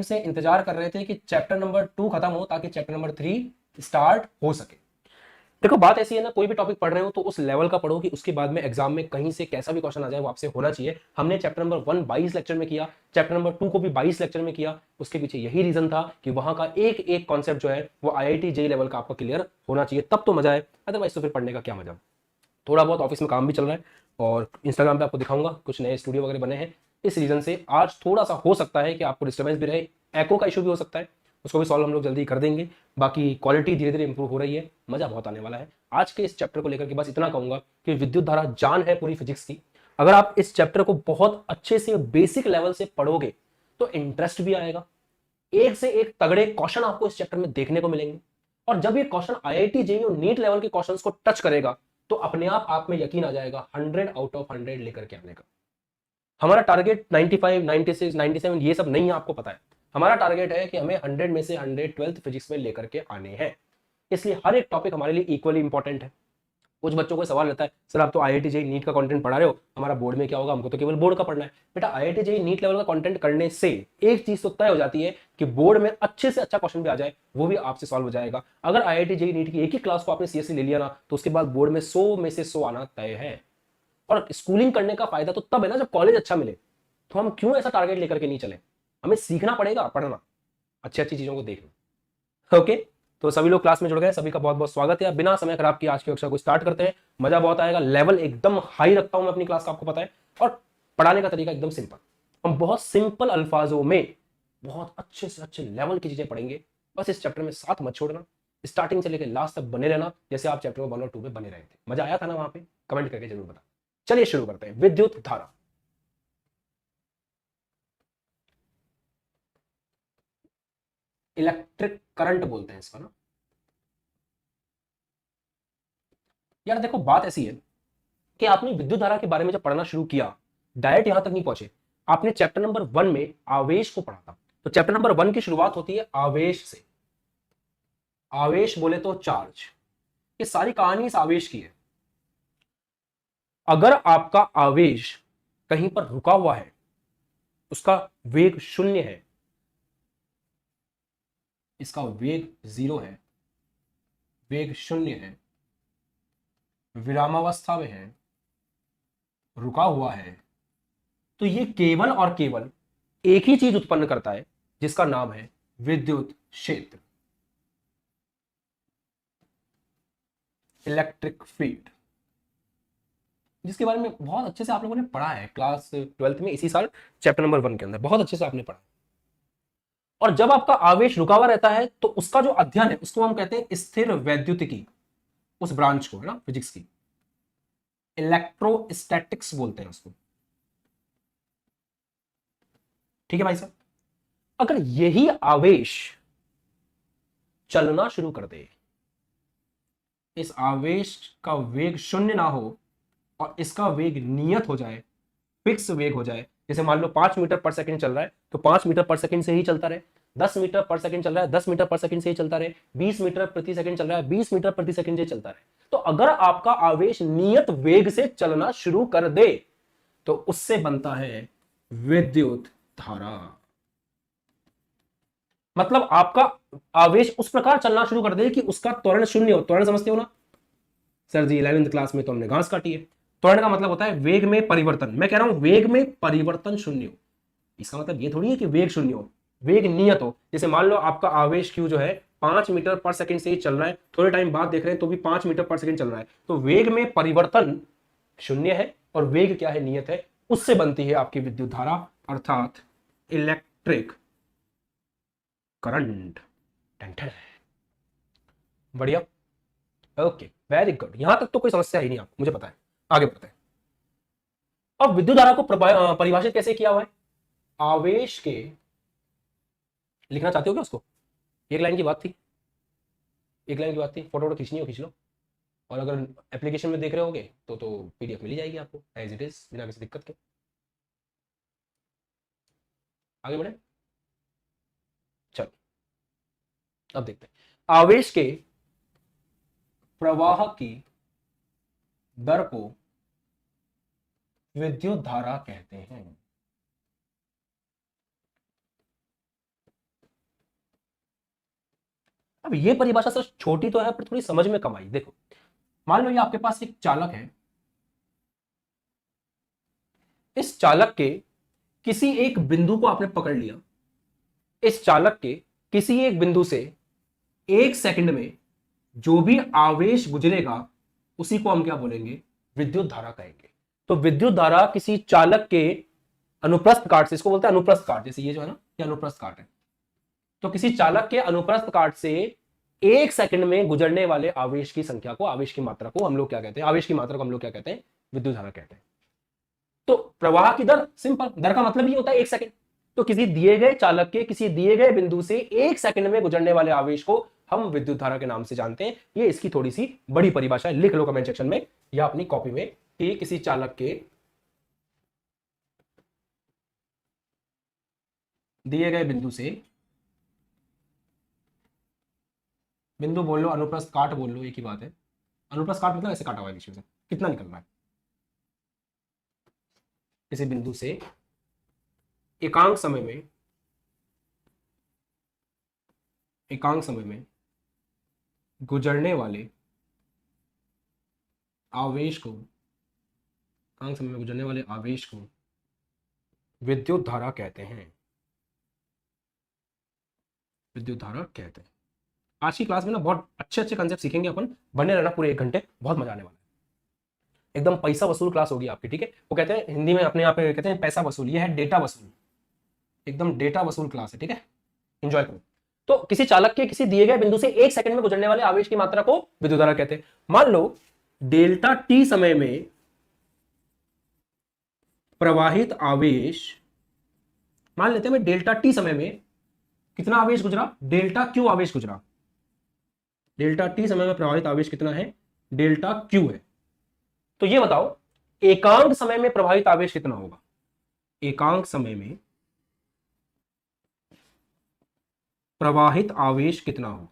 से इंतजार कर रहे थे कि चैप्टर नंबर 2 खत्म हो ताकि चैप्टर नंबर 3 स्टार्ट हो सके। देखो बात ऐसी है ना, कोई भी टॉपिक पढ़ रहे हो तो उस लेवल का पढ़ो कि उसके बाद में एग्जाम में कहीं से कैसा भी क्वेश्चन आ जाए वो आपसे होना चाहिए। हमने चैप्टर नंबर 1 22 लेक्चर में किया, चैप्टर नंबर 2 को भी 22 लेक्चर में किया। उसके पीछे यही रीजन था कि वहां का एक एक कॉन्सेप्ट जो है वो आईआईटी जेई लेवल का आपका क्लियर होना चाहिए, तब तो मजा है, अदरवाइज तो फिर पढ़ने का क्या मजा। थोड़ा बहुत ऑफिस में काम भी चल रहा है और इंस्टाग्राम पे आपको दिखाऊंगा कुछ नए स्टूडियो वगैरह बने हैं। इस रीजन से आज थोड़ा सा हो सकता है कि आपको डिस्टर्बेंस भी रहे, एको का इशू भी हो सकता है, उसको भी सॉल्व हम लोग जल्दी कर देंगे। बाकी क्वालिटी धीरे धीरे इंप्रूव हो रही है, मजा बहुत आने वाला है। आज के इस चैप्टर को लेकर के बस इतना कहूंगा कि विद्युत धारा जान है पूरी फिजिक्स की। अगर आप इस चैप्टर को बहुत अच्छे से बेसिक लेवल से पढ़ोगे तो इंटरेस्ट भी आएगा, एक से एक तगड़े क्वेश्चन आपको इस चैप्टर में देखने को मिलेंगे। और जब ये क्वेश्चन आईआईटी जेईई और नीट लेवल के क्वेश्चंस को टच करेगा तो अपने आप में यकीन आ जाएगा 100 आउट ऑफ 100 लेकर के आने का। हमारा टारगेट 95 96 97 ये सब नहीं है, आपको पता है। हमारा टारगेट है कि हमें 100 में से 100 ट्वेल्थ फिजिक्स में लेकर के आने हैं। इसलिए हर एक टॉपिक हमारे लिए इक्वली इंपॉर्टेंट है। कुछ बच्चों को सवाल रहता है, सर आप तो आईआईटी जेईई नीट का कंटेंट पढ़ा रहे हो, हमारा बोर्ड में क्या होगा, हमको तो केवल बोर्ड का पढ़ना है। बेटा आईआईटी जेईई नीट लेवल का कंटेंट करने से एक चीज तो तय हो जाती है कि बोर्ड में अच्छे से अच्छा क्वेश्चन भी आ जाए, वो भी आपसे सॉल्व हो जाएगा। अगर आईआईटी जेईई नीट की एक ही क्लास को आपने सीएससी ले लिया ना तो उसके बाद बोर्ड में 100 में से 100 आना तय है। और स्कूलिंग करने का फायदा तो तब है ना जब कॉलेज अच्छा मिले। तो हम क्यों ऐसा टारगेट लेकर के नहीं चले, हमें सीखना पड़ेगा, पढ़ना, अच्छी अच्छी चीजों को देखना। ओके, तो सभी लोग क्लास में जुड़ गए, सभी का बहुत बहुत स्वागत है। बिना समय खराब किए आज की कक्षा को स्टार्ट करते हैं। मजा बहुत आएगा, लेवल एकदम हाई रखता हूं मैं अपनी क्लास का, आपको पता है। और पढ़ाने का तरीका एकदम सिंपल, हम बहुत सिंपल अल्फाजों में बहुत अच्छे से अच्छे लेवल की चीजें पढ़ेंगे। बस इस चैप्टर में साथ मत छोड़ना, स्टार्टिंग से लेकर लास्ट तक बने रहना, जैसे आप चैप्टर 1 और 2 में बने रहे थे। मजा आया था ना वहां पे? कमेंट करके जरूर बता। चलिए शुरू करते हैं। विद्युत धारा, इलेक्ट्रिक करंट बोलते हैं इसका ना। यार देखो बात ऐसी है कि आपने विद्युत धारा के बारे में जब पढ़ना शुरू किया, डायरेक्ट यहां तक नहीं पहुंचे, आपने चैप्टर नंबर 1 में आवेश को पढ़ा था। तो चैप्टर नंबर 1 की शुरुआत होती है आवेश से। आवेश बोले तो चार्ज, ये सारी कहानी इस आवेश की है। अगर आपका आवेश कहीं पर रुका हुआ है, उसका वेग 0 है, इसका वेग 0 है, वेग 0 है, विरामावस्था में है, रुका हुआ है, तो ये केवल और केवल एक ही चीज उत्पन्न करता है जिसका नाम है विद्युत क्षेत्र, इलेक्ट्रिक फील्ड, जिसके बारे में बहुत अच्छे से आप लोगों ने पढ़ा है क्लास 12th में इसी साल चैप्टर नंबर 1 के अंदर, बहुत अच्छे से आपने पढ़ा। और जब आपका आवेश रुका हुआ रहता है तो उसका जो अध्ययन है उसको हम कहते हैं स्थिर वैद्युतिकी, उस ब्रांच को है ना फिजिक्स की, इलेक्ट्रोस्टैटिक्स बोलते हैं उसको। ठीक है भाई साहब, अगर यही आवेश चलना शुरू कर दे, इस आवेश का वेग 0 ना हो और इसका वेग नियत हो जाए, फिक्स वेग हो जाए, जैसे मान लो 5 मीटर पर सेकंड चल रहा है तो 5 मीटर पर सेकंड से ही चलता रहे, 10 मीटर पर सेकंड चल रहा है 10 मीटर पर सेकंड से ही चलता रहे, 20 मीटर प्रति सेकंड चल रहा है 20 मीटर प्रति सेकंड से चलता रहे। तो अगर आपका आवेश नियत वेग से चलना शुरू कर दे तो उससे बनता है विद्युत धारा। मतलब आपका आवेश उस प्रकार चलना शुरू कर दे कि उसका त्वरण 0 हो। त्वरण समझते हो ना सर जी, 11th क्लास में तो हमने घास काटी है। त्वरण का मतलब होता है वेग में परिवर्तन, मैं कह रहा हूं वेग में परिवर्तन 0 हो। इसका मतलब ये थोड़ी है कि वेग 0 हो, वेग नियत हो। जैसे मान लो आपका आवेश क्यू जो है 5 मीटर पर सेकंड से ही चल रहा है, थोड़े टाइम बाद देख रहे हैं तो भी 5 मीटर पर सेकंड चल रहा है, तो वेग में परिवर्तन 0 है और वेग क्या है, नियत है। उससे बनती है आपकी विद्युत धारा, अर्थात इलेक्ट्रिक करंट। बढ़िया, ओके वेरी गुड, यहां तक तो कोई समस्या ही नहीं आपको, मुझे पता है। आगे बढ़ते हैं। अब विद्युत धारा को परिभाषित कैसे किया हुआ है, आवेश के, लिखना चाहते हो क्या उसको? एक लाइन की बात थी, एक लाइन की बात थी, फोटो खींचनी हो खींच लो। और अगर एप्लीकेशन में देख रहे होगे तो पीडीएफ मिल ही जाएगी आपको एज इट इज, बिना किसी दिक्कत के। आगे बढ़े, चलो अब देखते हैं। आवेश के प्रवाह की दर को विद्युत धारा कहते हैं। अब ये परिभाषा सर छोटी तो है पर थोड़ी समझ में कम आई। देखो मान लो ये आपके पास एक चालक है, इस चालक के किसी एक बिंदु को आपने पकड़ लिया, इस चालक के किसी एक बिंदु से 1 सेकंड में जो भी आवेश गुजरेगा उसी को हम क्या बोलेंगे, विद्युत धारा कहेंगे। तो विद्युत धारा किसी चालक के अनुप्रस्थ काट से, इसको बोलते हैं अनुप्रस्थ काट, जैसे ये जो है ना ये अनुप्रस्थ काट है, तो किसी चालक के अनुप्रस्थ काट से 1 सेकंड में गुजरने वाले आवेश की संख्या को, आवेश की मात्रा को हम लोग क्या कहते हैं, आवेश की मात्रा को हम लोग क्या कहते हैं, विद्युत धारा कहते हैं। तो प्रवाह की दर, सिंपल, दर का मतलब ही होता है 1 सेकंड। तो किसी दिए गए चालक के किसी दिए गए बिंदु से 1 सेकंड में गुजरने वाले आवेश को हम विद्युत धारा के नाम से जानते हैं। ये इसकी थोड़ी सी बड़ी परिभाषा है, लिख लो कमेंट सेक्शन में या अपनी कॉपी में कि किसी चालक के दिए गए बिंदु से, बिंदु बोल लो, अनुप्रस्थ काट बोल लो, एक ही बात है। अनुप्रस्थ काट मतलब ऐसे काटा हुआ है बीच में से, कितना निकल रहा है, किसी बिंदु से एकांक समय में, एकांक समय में गुजरने वाले आवेश को, एकांक समय में गुजरने वाले आवेश को विद्युत धारा कहते हैं, विद्युत धारा कहते हैं। आज की क्लास में ना बहुत अच्छे अच्छे कंसेप्ट सीखेंगे अपन, बने रहना पूरे 1 घंटे, बहुत मजा आने वाला है, एकदम पैसा वसूल क्लास होगी आपकी, ठीक है। वो कहते हैं हिंदी में अपने यहाँ पे कहते हैं पैसा वसूल, ये है डेटा वसूल, एकदम डेटा वसूल क्लास है, ठीक है, एंजॉय करो। तो किसी चालक के किसी दिए गए बिंदु से 1 सेकंड में गुजरने वाले आवेश की मात्रा को विद्युत धारा कहते हैं। मान लो डेल्टा टी समय में प्रवाहित आवेश, मान लेते हैं मैं डेल्टा टी समय में कितना आवेश गुजरा, डेल्टा क्यू आवेश गुजरा, डेल्टा टी समय में प्रवाहित आवेश कितना है, डेल्टा क्यू है। तो ये बताओ एकांक समय में प्रवाहित आवेश कितना होगा, एकांक समय में प्रवाहित आवेश कितना होगा।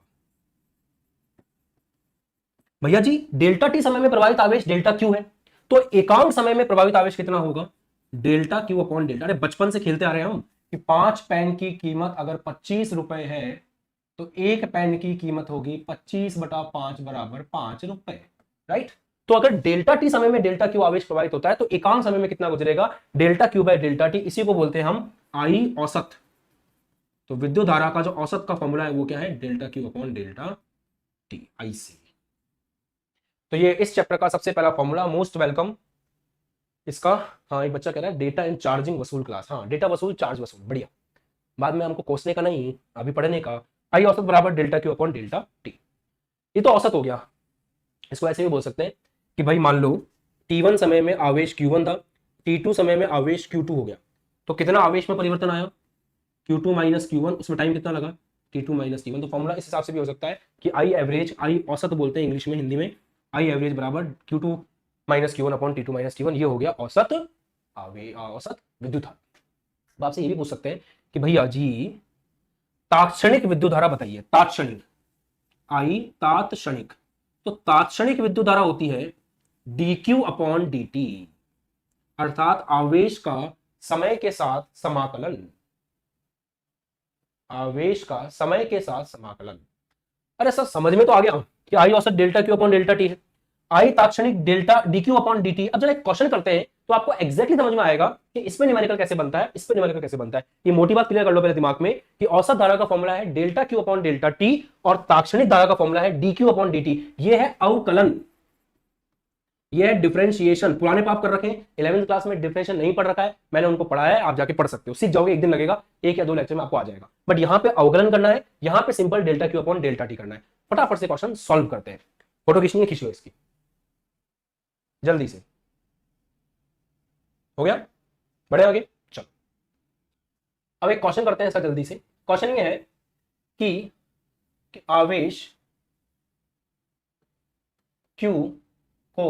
भैया जी डेल्टा टी समय में प्रवाहित आवेश डेल्टा क्यू है, तो एकांक समय में प्रवाहित आवेश कितना होगा, डेल्टा क्यू अपॉन डेल्टा। अरे बचपन से खेलते आ रहे हैं हम कि 5 पेन की कीमत अगर 25 रुपए है तो 1 पेन की कीमत होगी 25/5 बराबर 5 रुपए, राइट। तो अगर डेल्टा टी समय में डेल्टा क्यू आवेश प्रवाहित होता है तो एकांक समय में कितना गुजरेगा, delta Q by delta T, इसी को बोलते हैं हम आई औसत। तो विद्युत धारा का जो औसत का फॉर्मूला है वो क्या है, delta Q upon delta T, I C. तो ये इस चैप्टर का सबसे पहला फॉर्मूला, मोस्ट वेलकम इसका। हाँ एक बच्चा कह रहा है डेटा एंड चार्जिंग वसूल क्लास, हाँ डेटा वसूल चार्ज वसूल, बढ़िया। बाद में हमको कोसने का नहीं, अभी पढ़ने का। आई औसत बराबर delta Q upon delta T, ये तो औसत हो गया। इसको ऐसे भी बोल सकते हैं कि भाई मान लो T1 समय में आवेश Q1 था, T2 समय में आवेश Q2 हो गया, तो कितना आवेश में परिवर्तन आया, Q2 माइनस Q1, उसमें टाइम कितना लगा, T2 माइनस T1। तो फॉर्मूला इस हिसाब से भी हो सकता है कि आई एवरेज, आई औसत बोलते हैं इंग्लिश में, हिंदी में आई एवरेज बराबर Q2 minus Q1 upon T2 minus T1, ये हो गया औसत औसत विद्युत धारा। अब आपसे ये भी पूछ सकते हैं कि भैया जी तात्क्षणिक विद्युत धारा बताइए, तात्क्षणिक, आई तात्क्षणिक, तो तात्क्षणिक विद्युत धारा होती है dq अपॉन dt, अर्थात आवेश का समय के साथ समाकलन, आवेश का समय के साथ समाकलन। अरे सर समझ में तो आ गया कि आई औसत delta Q upon delta T है, आई तात्क्षणिक डेल्टा dq अपॉन dt। अब जरा एक क्वेश्चन करते हैं तो आपको एग्जैक्टली समझ में आएगा कि इसमें न्यूमेरिकल कैसे बनता है, इसमें न्यूमेरिकल कैसे बनता है। ये मोटी बात क्लियर कर लो पहले दिमाग में कि औसत धारा का फॉर्मूला है delta Q upon delta T और तात्क्षणिक धारा का फॉर्मूला है dq अपॉन dt। ये है अवकलन, ये है डिफरेंशिएशन। पुराने पाप कर रखे हैं, 11वीं क्लास में डिफरेंशिएशन नहीं पढ़ रखा है, मैंने उनको पढ़ाया है, आप जाके पढ़ सकते हो, सीख जाओगे, एक दिन लगेगा, 1 या 2 लेक्चर में आपको आ जाएगा। बट यहाँ पे अवकलन करना है, यहाँ पे simple delta Q upon delta T करना है। फटाफट से क्वेश्चन सॉल्व करते हैं, फोटो खींचनी है खींच लो इसकी जल्दी से, हो गया, बढ़े आगे चलो। अब एक क्वेश्चन करते हैं इसका जल्दी से। क्वेश्चन ये है कि आवेश Q को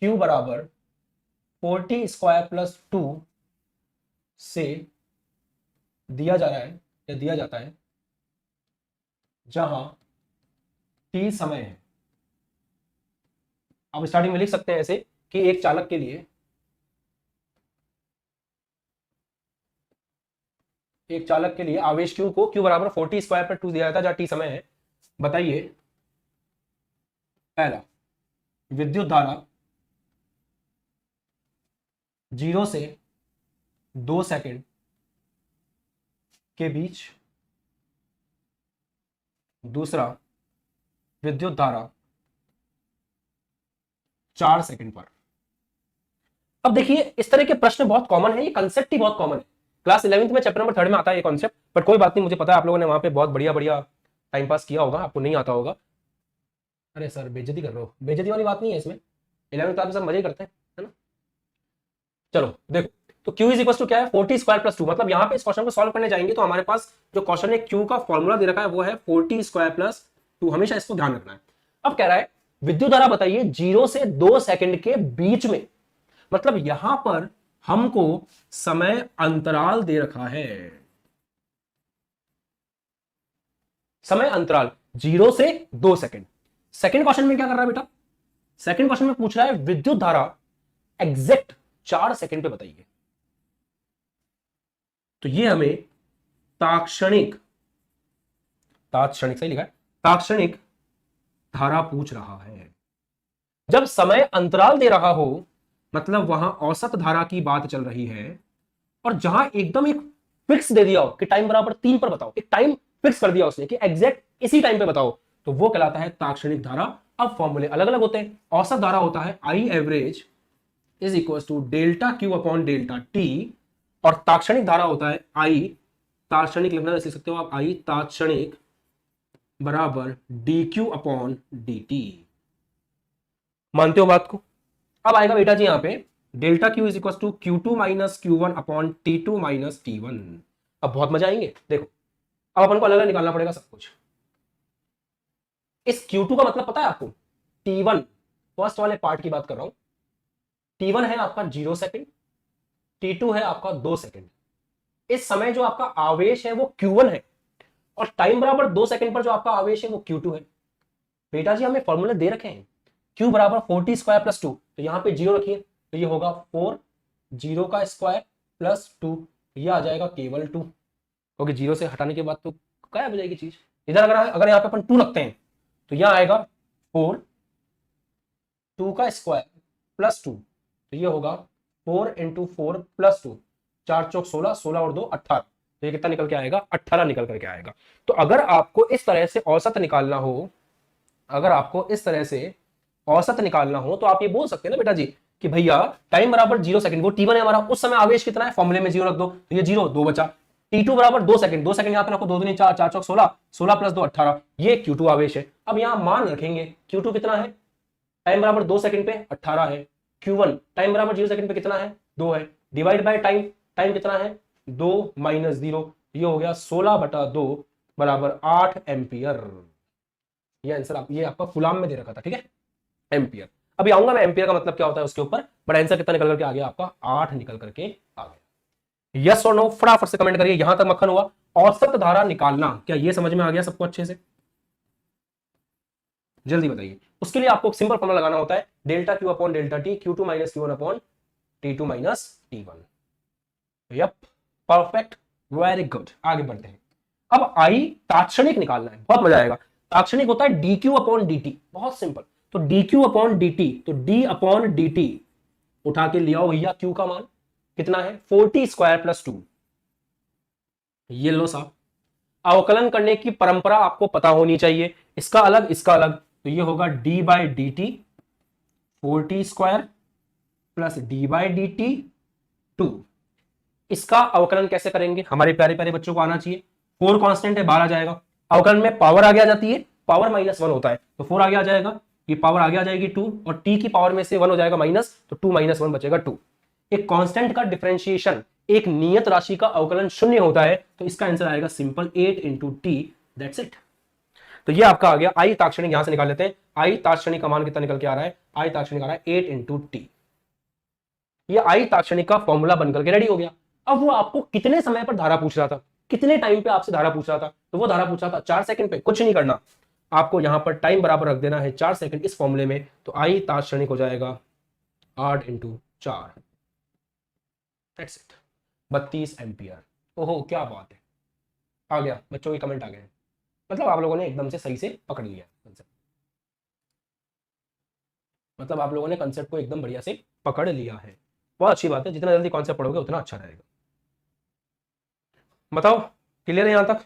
Q बराबर 40 स्क्वायर प्लस 2 से दिया जा रहा है या दिया जाता है जहां t समय है। अब स्टार्टिंग में लिख सकते हैं ऐसे कि एक चालक के लिए, एक चालक के लिए आवेश Q को Q बराबर 40 स्क्वायर पर 2 दिया जाता है जहां t समय है। बताइए, पहला, विद्युत धारा 0 से 2 सेकंड के बीच, दूसरा, विद्युत धारा 4 सेकंड पर। अब देखिए, इस तरह के प्रश्न बहुत कॉमन है, ये कंसेप्ट ही बहुत कॉमन है। क्लास 11th में चैप्टर नंबर 3 में आता है ये कॉन्सेप्ट, बट कोई बात नहीं, मुझे पता है आप लोगों ने वहां पे बहुत बढ़िया बढ़िया टाइम पास किया होगा, आपको नहीं आता होगा। अरे सर, बेइज्जती कर रहे हो, बेइज्जती वाली बात नहीं है इसमें, 11th क्लास में सब मजे ही करते हैं, है ना। चलो देखो, तो Q इज इक्वल टू क्या है, 40 स्क्वायर प्लस 2। मतलब यहाँ पे इस क्वेश्चन को सॉल्व करने जाएंगे तो हमारे पास जो क्वेश्चन है Q का फॉर्मूला दे रखा है वो है 40 स्क्वायर प्लस 2, हमेशा इसको ध्यान रखना है। अब कह रहा है विद्युत धारा बताइए 0 से 2 सेकंड के बीच में, मतलब यहां पर हमको समय अंतराल दे रखा है, समय अंतराल 0 से 2 सेकंड। सेकंड क्वेश्चन में क्या कर रहा है बेटा, सेकंड क्वेश्चन में पूछ रहा है विद्युत धारा एग्जैक्ट 4 सेकंड पे बताइए। तो ये हमें तात्क्षणिक, तात्क्षणिक सही लिखा है, तात्क्षणिक धारा पूछ रहा है। जब समय अंतराल दे रहा हो मतलब वहां औसत धारा की बात चल रही है, और जहां एकदम एक फिक्स दे दिया हो कि टाइम बराबर 3 पर बताओ, एक टाइम फिक्स कर दिया उसने कि एग्जैक्ट इसी टाइम पे बताओ, तो वो कहलाता है तात्क्षणिक धारा। अब फॉर्मूले अलग अलग होते हैं। औसत धारा होता है I average is equal to delta Q upon delta T, और तात्क्षणिक धारा होता है आई, तात्क्षणिक लिखना लिख सकते हो आप, आई तात्क्षणिक बराबर D Q upon D T. मानते हो बात को। अब आएगा बेटा जी यहां पे delta Q is equal to Q two minus Q one upon T two minus T one. अब बहुत मजा आएंगे, देखो अब अपन को अलग अलग निकालना पड़ेगा सब कुछ। इस Q2 का मतलब पता है आपको, T1 फर्स्ट वाले पार्ट की बात कर रहा हूं। T1 है आपका 0 सेकंड, T2 है आपका 2 सेकंड। इस समय जो आपका आवेश है वो Q1 है, और टाइम बराबर 2 सेकंड पर जो आपका आवेश है वो Q2 है। बेटा जी हमें फॉर्मूले दे रखे हैं, Q बराबर 40 स्क्वायर प्लस 2, तो यहां पे 0 रखिए, तो ये होगा 4, 0 का स्क्वायर प्लस 2, ये आ जाएगा केवल 2, क्योंकि 0 से हटाने के बाद तो गायब हो जाएगी चीज। इधर अगर यहाँ पे अपन 2 रखते हैं तो यहां आएगा 4, 2 का स्क्वायर प्लस 2, तो ये होगा 4 इंटू 4 प्लस 2, 4 चौक 16, 16 और 2 18, तो ये कितना निकल के आएगा, 18 निकल करके आएगा। तो अगर आपको इस तरह से औसत निकालना हो, अगर आपको इस तरह से औसत निकालना हो तो आप ये बोल सकते हैं ना बेटा जी कि भैया टाइम बराबर 0 सेकंड, वो T1 है हमारा, उस समय आवेश कितना है, फॉर्मूले में 0 रख दो, तो ये 0, 2 बचा। T2 बराबर 2 सेकंड, 2 सेकंड यहां पे रखो, 2 दूनी 4, 4 चौक 16, 16 प्लस 2 18, ये Q2 आवेश है। अब यहां मान रखेंगे Q2 कितना है, टाइम बराबर 2 सेकंड पे 18 है, Q1 टाइम बराबर 0 सेकंड पे कितना है, 2 है, डिवाइड बाय टाइम, टाइम कितना है 2 माइनस 0, ये हो गया 16/2 बराबर 8 एम्पियर। ये आंसर आप, ये आपका फुलाम में दे रखा था, ठीक है, एम्पियर। अभी आऊंगा मैं एम्पियर का मतलब क्या होता है उसके ऊपर, बट आंसर कितना निकल करके आ गया आपका, 8 निकल करके आ गया। यस और नो फटाफट से कमेंट करिए, यहां तक मक्खन हुआ। औसत धारा निकालना, क्या ये समझ में आ गया सबको अच्छे से, जल्दी बताइए। उसके लिए आपको सिंपल फॉर्मूला लगाना होता है delta Q upon delta T, Q two minus Q one upon T two minus T one. Yep, perfect, very good. आगे बढ़ते हैं। अब आई तात्क्षणिक निकालना है, बहुत मजा आएगा। तात्क्षणिक होता है D Q upon D T, बहुत सिंपल। तो D Q upon D T, तो डी अपॉन डी टी उठा के लिया भैया, क्यू का मान कितना है 40 स्क्वायर प्लस 2, ये लो साहब। अवकलन करने की परंपरा आपको पता होनी चाहिए, इसका अलग इसका अलग, तो ये होगा D by D T 40 square plus D by D T 2। इसका अवकलन कैसे करेंगे, हमारे प्यारे प्यारे बच्चों को आना चाहिए। 4 कांस्टेंट है, बाहर आ जाएगा, अवकलन में पावर आगे आ जाती है, पावर -1 होता है, तो 4 आगे आ जाएगा, ये पावर आगे आ जाएगी 2, और t की पावर में से 1 हो जाएगा माइनस, तो 2 - 1 बचेगा 2। एक कांस्टेंट का डिफरेंशिएशन, एक नियत राशि का अवकलन 0 होता है, तो इसका आंसर आएगा simple 8 into T, that's it. तो ये आपका आ गया आई तात्क्षणिक, यहां से निकाल लेते हैं। आई तात्क्षणिक का मान कितना निकल के आ रहा है, आई तात्क्षणिक आ रहा है 8 इंटू टी। ये आई तात्क्षणिक का फॉर्मूला बनकर के रेडी हो गया। अब वो आपको कितने समय पर धारा पूछ रहा था, कितने टाइम पे आपसे धारा पूछ रहा था, तो वो धारा पूछ रहा था 4 सेकंड पे। कुछ नहीं करना, आपको यहां पर टाइम बराबर रख देना है 4 सेकंड इस फॉर्मूले में, तो आई तात्क्षणिक हो जाएगा 8 इंटू 4, दैट्स इट, 32 एम्पियर। ओहो क्या बात है, आ गया, बच्चों के कमेंट आ गए। मतलब आप लोगों ने एकदम से सही से पकड़ लिया कंसेप्ट, मतलब आप लोगों ने कंसेप्ट को एकदम बढ़िया से पकड़ लिया है। बहुत अच्छी बात है, जितना जल्दी कॉन्सेप्ट पढ़ोगे उतना अच्छा रहेगा। बताओ क्लियर है यहां तक?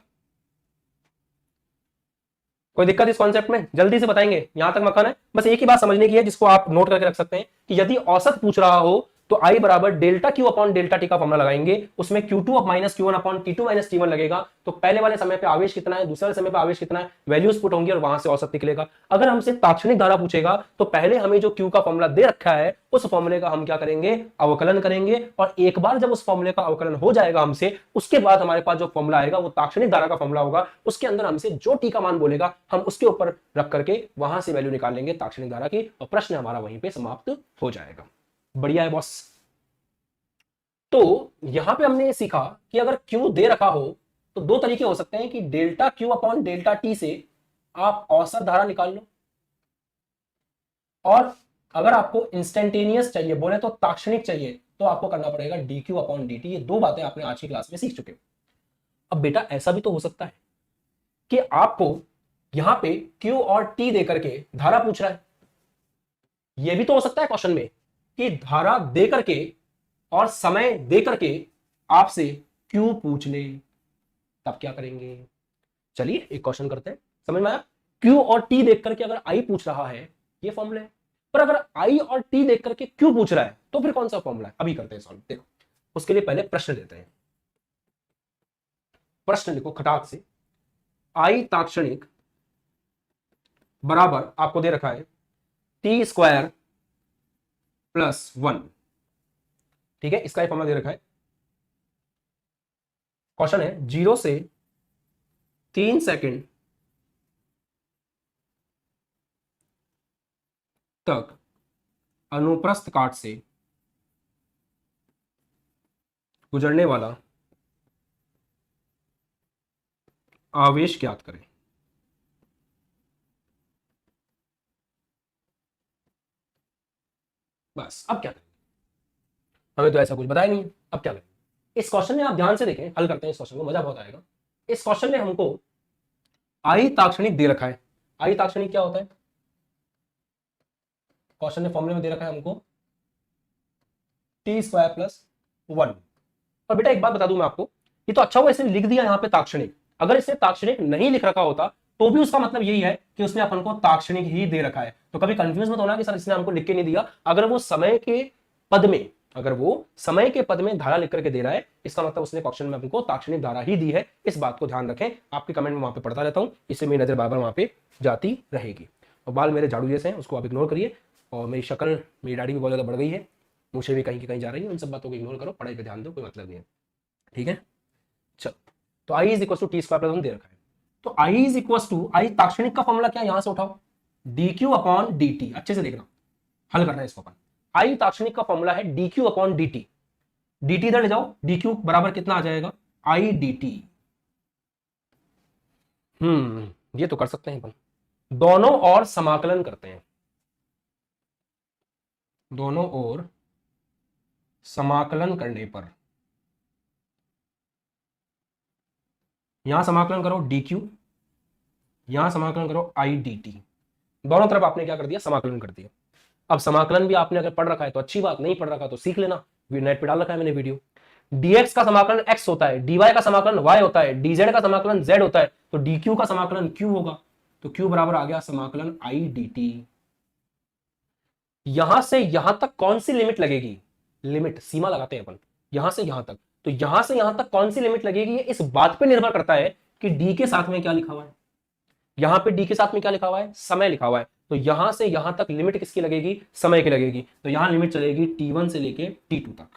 कोई दिक्कत इस कॉन्सेप्ट में? जल्दी से बताएंगे, यहां तक मकान है। बस एक ही बात समझने की है जिसको आप नोट करके रख सकते हैं कि यदि औसत पूछ रहा हो तो आई बराबर delta Q upon delta T का फॉर्मूला लगाएंगे, उसमें Q2 अब minus Q1 upon T2 minus T1 लगेगा। तो पहले वाले समय पे आवेश कितना है, दूसरे समय पे आवेश कितना है, वैल्यूज पुट होंगी और वहां से औसत निकलेगा। अगर हमसे ताक्षणिक धारा पूछेगा तो पहले हमें जो Q का फॉर्मूला दे रखा है उस फॉर्मूले का हम क्या करेंगे, अवकलन करेंगे। और एक बार जब उस फॉर्मूले का अवकलन हो जाएगा हमसे, उसके बाद हमारे पास जो फॉर्मूला आएगा वो ताक्षणिक धारा का फॉर्मूला होगा। उसके अंदर हमसे जो टी का मान बोलेगा हम उसके ऊपर रख करके वहां से वैल्यू निकाल लेंगे ताक्षणिक धारा की, और प्रश्न हमारा वहीं पे समाप्त हो जाएगा। बढ़िया है बॉस। तो यहां पे हमने सीखा कि अगर Q दे रखा हो तो दो तरीके हो सकते हैं कि delta Q upon delta T से आप औसत धारा निकाल लो, और अगर आपको इंस्टेंटेनियस चाहिए, बोले तो ताक्षणिक चाहिए, तो आपको करना पड़ेगा dQ अपॉन dt। ये दो बातें आपने आज की क्लास में सीख चुके हो। अब बेटा ऐसा भी तो हो सकता है कि आपको यहां पे Q और T दे करके धारा पूछ रहा है। यह भी तो हो सकता है क्वेश्चन में कि धारा दे करके और समय दे करके आपसे Q पूछ ले, तब क्या करेंगे? चलिए एक क्वेश्चन करते हैं, समझ में आया? Q और T देख करके अगर I पूछ रहा है, ये फॉर्मूला है। पर अगर I और T देख करके Q पूछ रहा है तो फिर कौन सा फॉर्मूला है? अभी करते हैं सॉल्व। देखो उसके लिए पहले प्रश्न लेते हैं। प्रश्न लिखो खटाक से, I ताक्षणिक बराबर आपको दे रखा है T स्क्वायर प्लस 1। ठीक है, इसका फॉर्मूला दे रखा है। क्वेश्चन है 0 से 3 सेकंड तक अनुप्रस्थ काट से गुजरने वाला आवेश ज्ञात करें। बस अब क्या करें, हमें तो ऐसा कुछ बताया नहीं है, अब क्या करें? इस क्वेश्चन में आप ध्यान से देखें, हल करते हैं इस क्वेश्चन को, मजा बहुत आएगा। इस क्वेश्चन में हमको आई ताक्षणिक दे रखा है। आई ताक्षणिक क्या होता है? क्वेश्चन ने फॉर्मूले में दे रखा है हमको टी स्क्वायर प्लस 1। और बेटा एक बात बता दूं मैं आपको, ये तो अच्छा हुआ इसने लिख दिया यहाँ पे ताक्षणिक। अगर इसने ताक्षणिक नहीं लिख रखा होता तो भी उसका मतलब यही है कि उसने अपन को ताक्षणिक ही दे रखा है। तो कभी कंफ्यूज मत होना कि सर इसने हमको लिख के नहीं दिया। अगर वो समय के पद में, अगर वो समय के पद में धारा लिख करके दे रहा है, इसका मतलब उसने क्वेश्चन में हमको ताक्षणिक धारा ही दी है। इस बात को ध्यान रखें, आपके कमेंट में वहां पे पढ़ता रहता हूं, इससे मेरी नजर बार बार वहां पे जाती रहेगी। और बाल मेरे झाड़ू जैसे हैं, उसको आप इग्नोर करिए। और मेरी शक्ल, मेरी दाढ़ी भी बहुत ज्यादा बढ़ गई है, मुझे भी कहीं की कहीं जा रही है, उन सब बातों को इग्नोर करो, पढ़ाई पे ध्यान दो, कोई मतलब नहीं है। ठीक है, चलो। तो I is equal to T square plus 1 दे रखा है। तो I is equal to, I ताक्षणिक का फॉर्मूला क्या, यहां से उठाओ, D Q upon D T. अच्छे से देखना, हल करना है इसको अपन। आई ताक्षणिक का फॉर्मूला है D Q upon D T. D T इधर ले जाओ, डी क्यू बराबर कितना आ जाएगा, आई डी टी। ये तो कर सकते हैं अपन, दोनों ओर समाकलन करते हैं, दोनों ओर समाकलन करने पर यहां समाकलन करो डी क्यू, यहां समाकलन करो आई डी टी। दोनों तरफ आपने क्या कर दिया, समाकलन कर दिया। अब समाकलन भी आपने अगर पढ़ रखा है तो अच्छी बात, नहीं पढ़ रखा तो सीख लेना, नेट पे डाल रखा है मैंने वीडियो। dx का समाकलन x होता है, dy का समाकलन y होता है, dz का समाकलन z होता है, तो dq का समाकलन q होगा। तो q बराबर आ गया समाकलन i dt। यहां से यहां तक कौन सी लिमिट लगेगी, लिमिट सीमा लगाते हैं अपन, यहां से यहां तक। तो यहां से यहां तक कौन सी लिमिट लगेगी, ये इस बात पे निर्भर करता है कि d के साथ में क्या लिखा हुआ है। यहां पे d के साथ में क्या लिखा हुआ है, समय लिखा हुआ है। तो यहां से यहां तक लिमिट किसकी लगेगी, समय की लगेगी। तो यहां लिमिट चलेगी t1 से लेके t2 तक।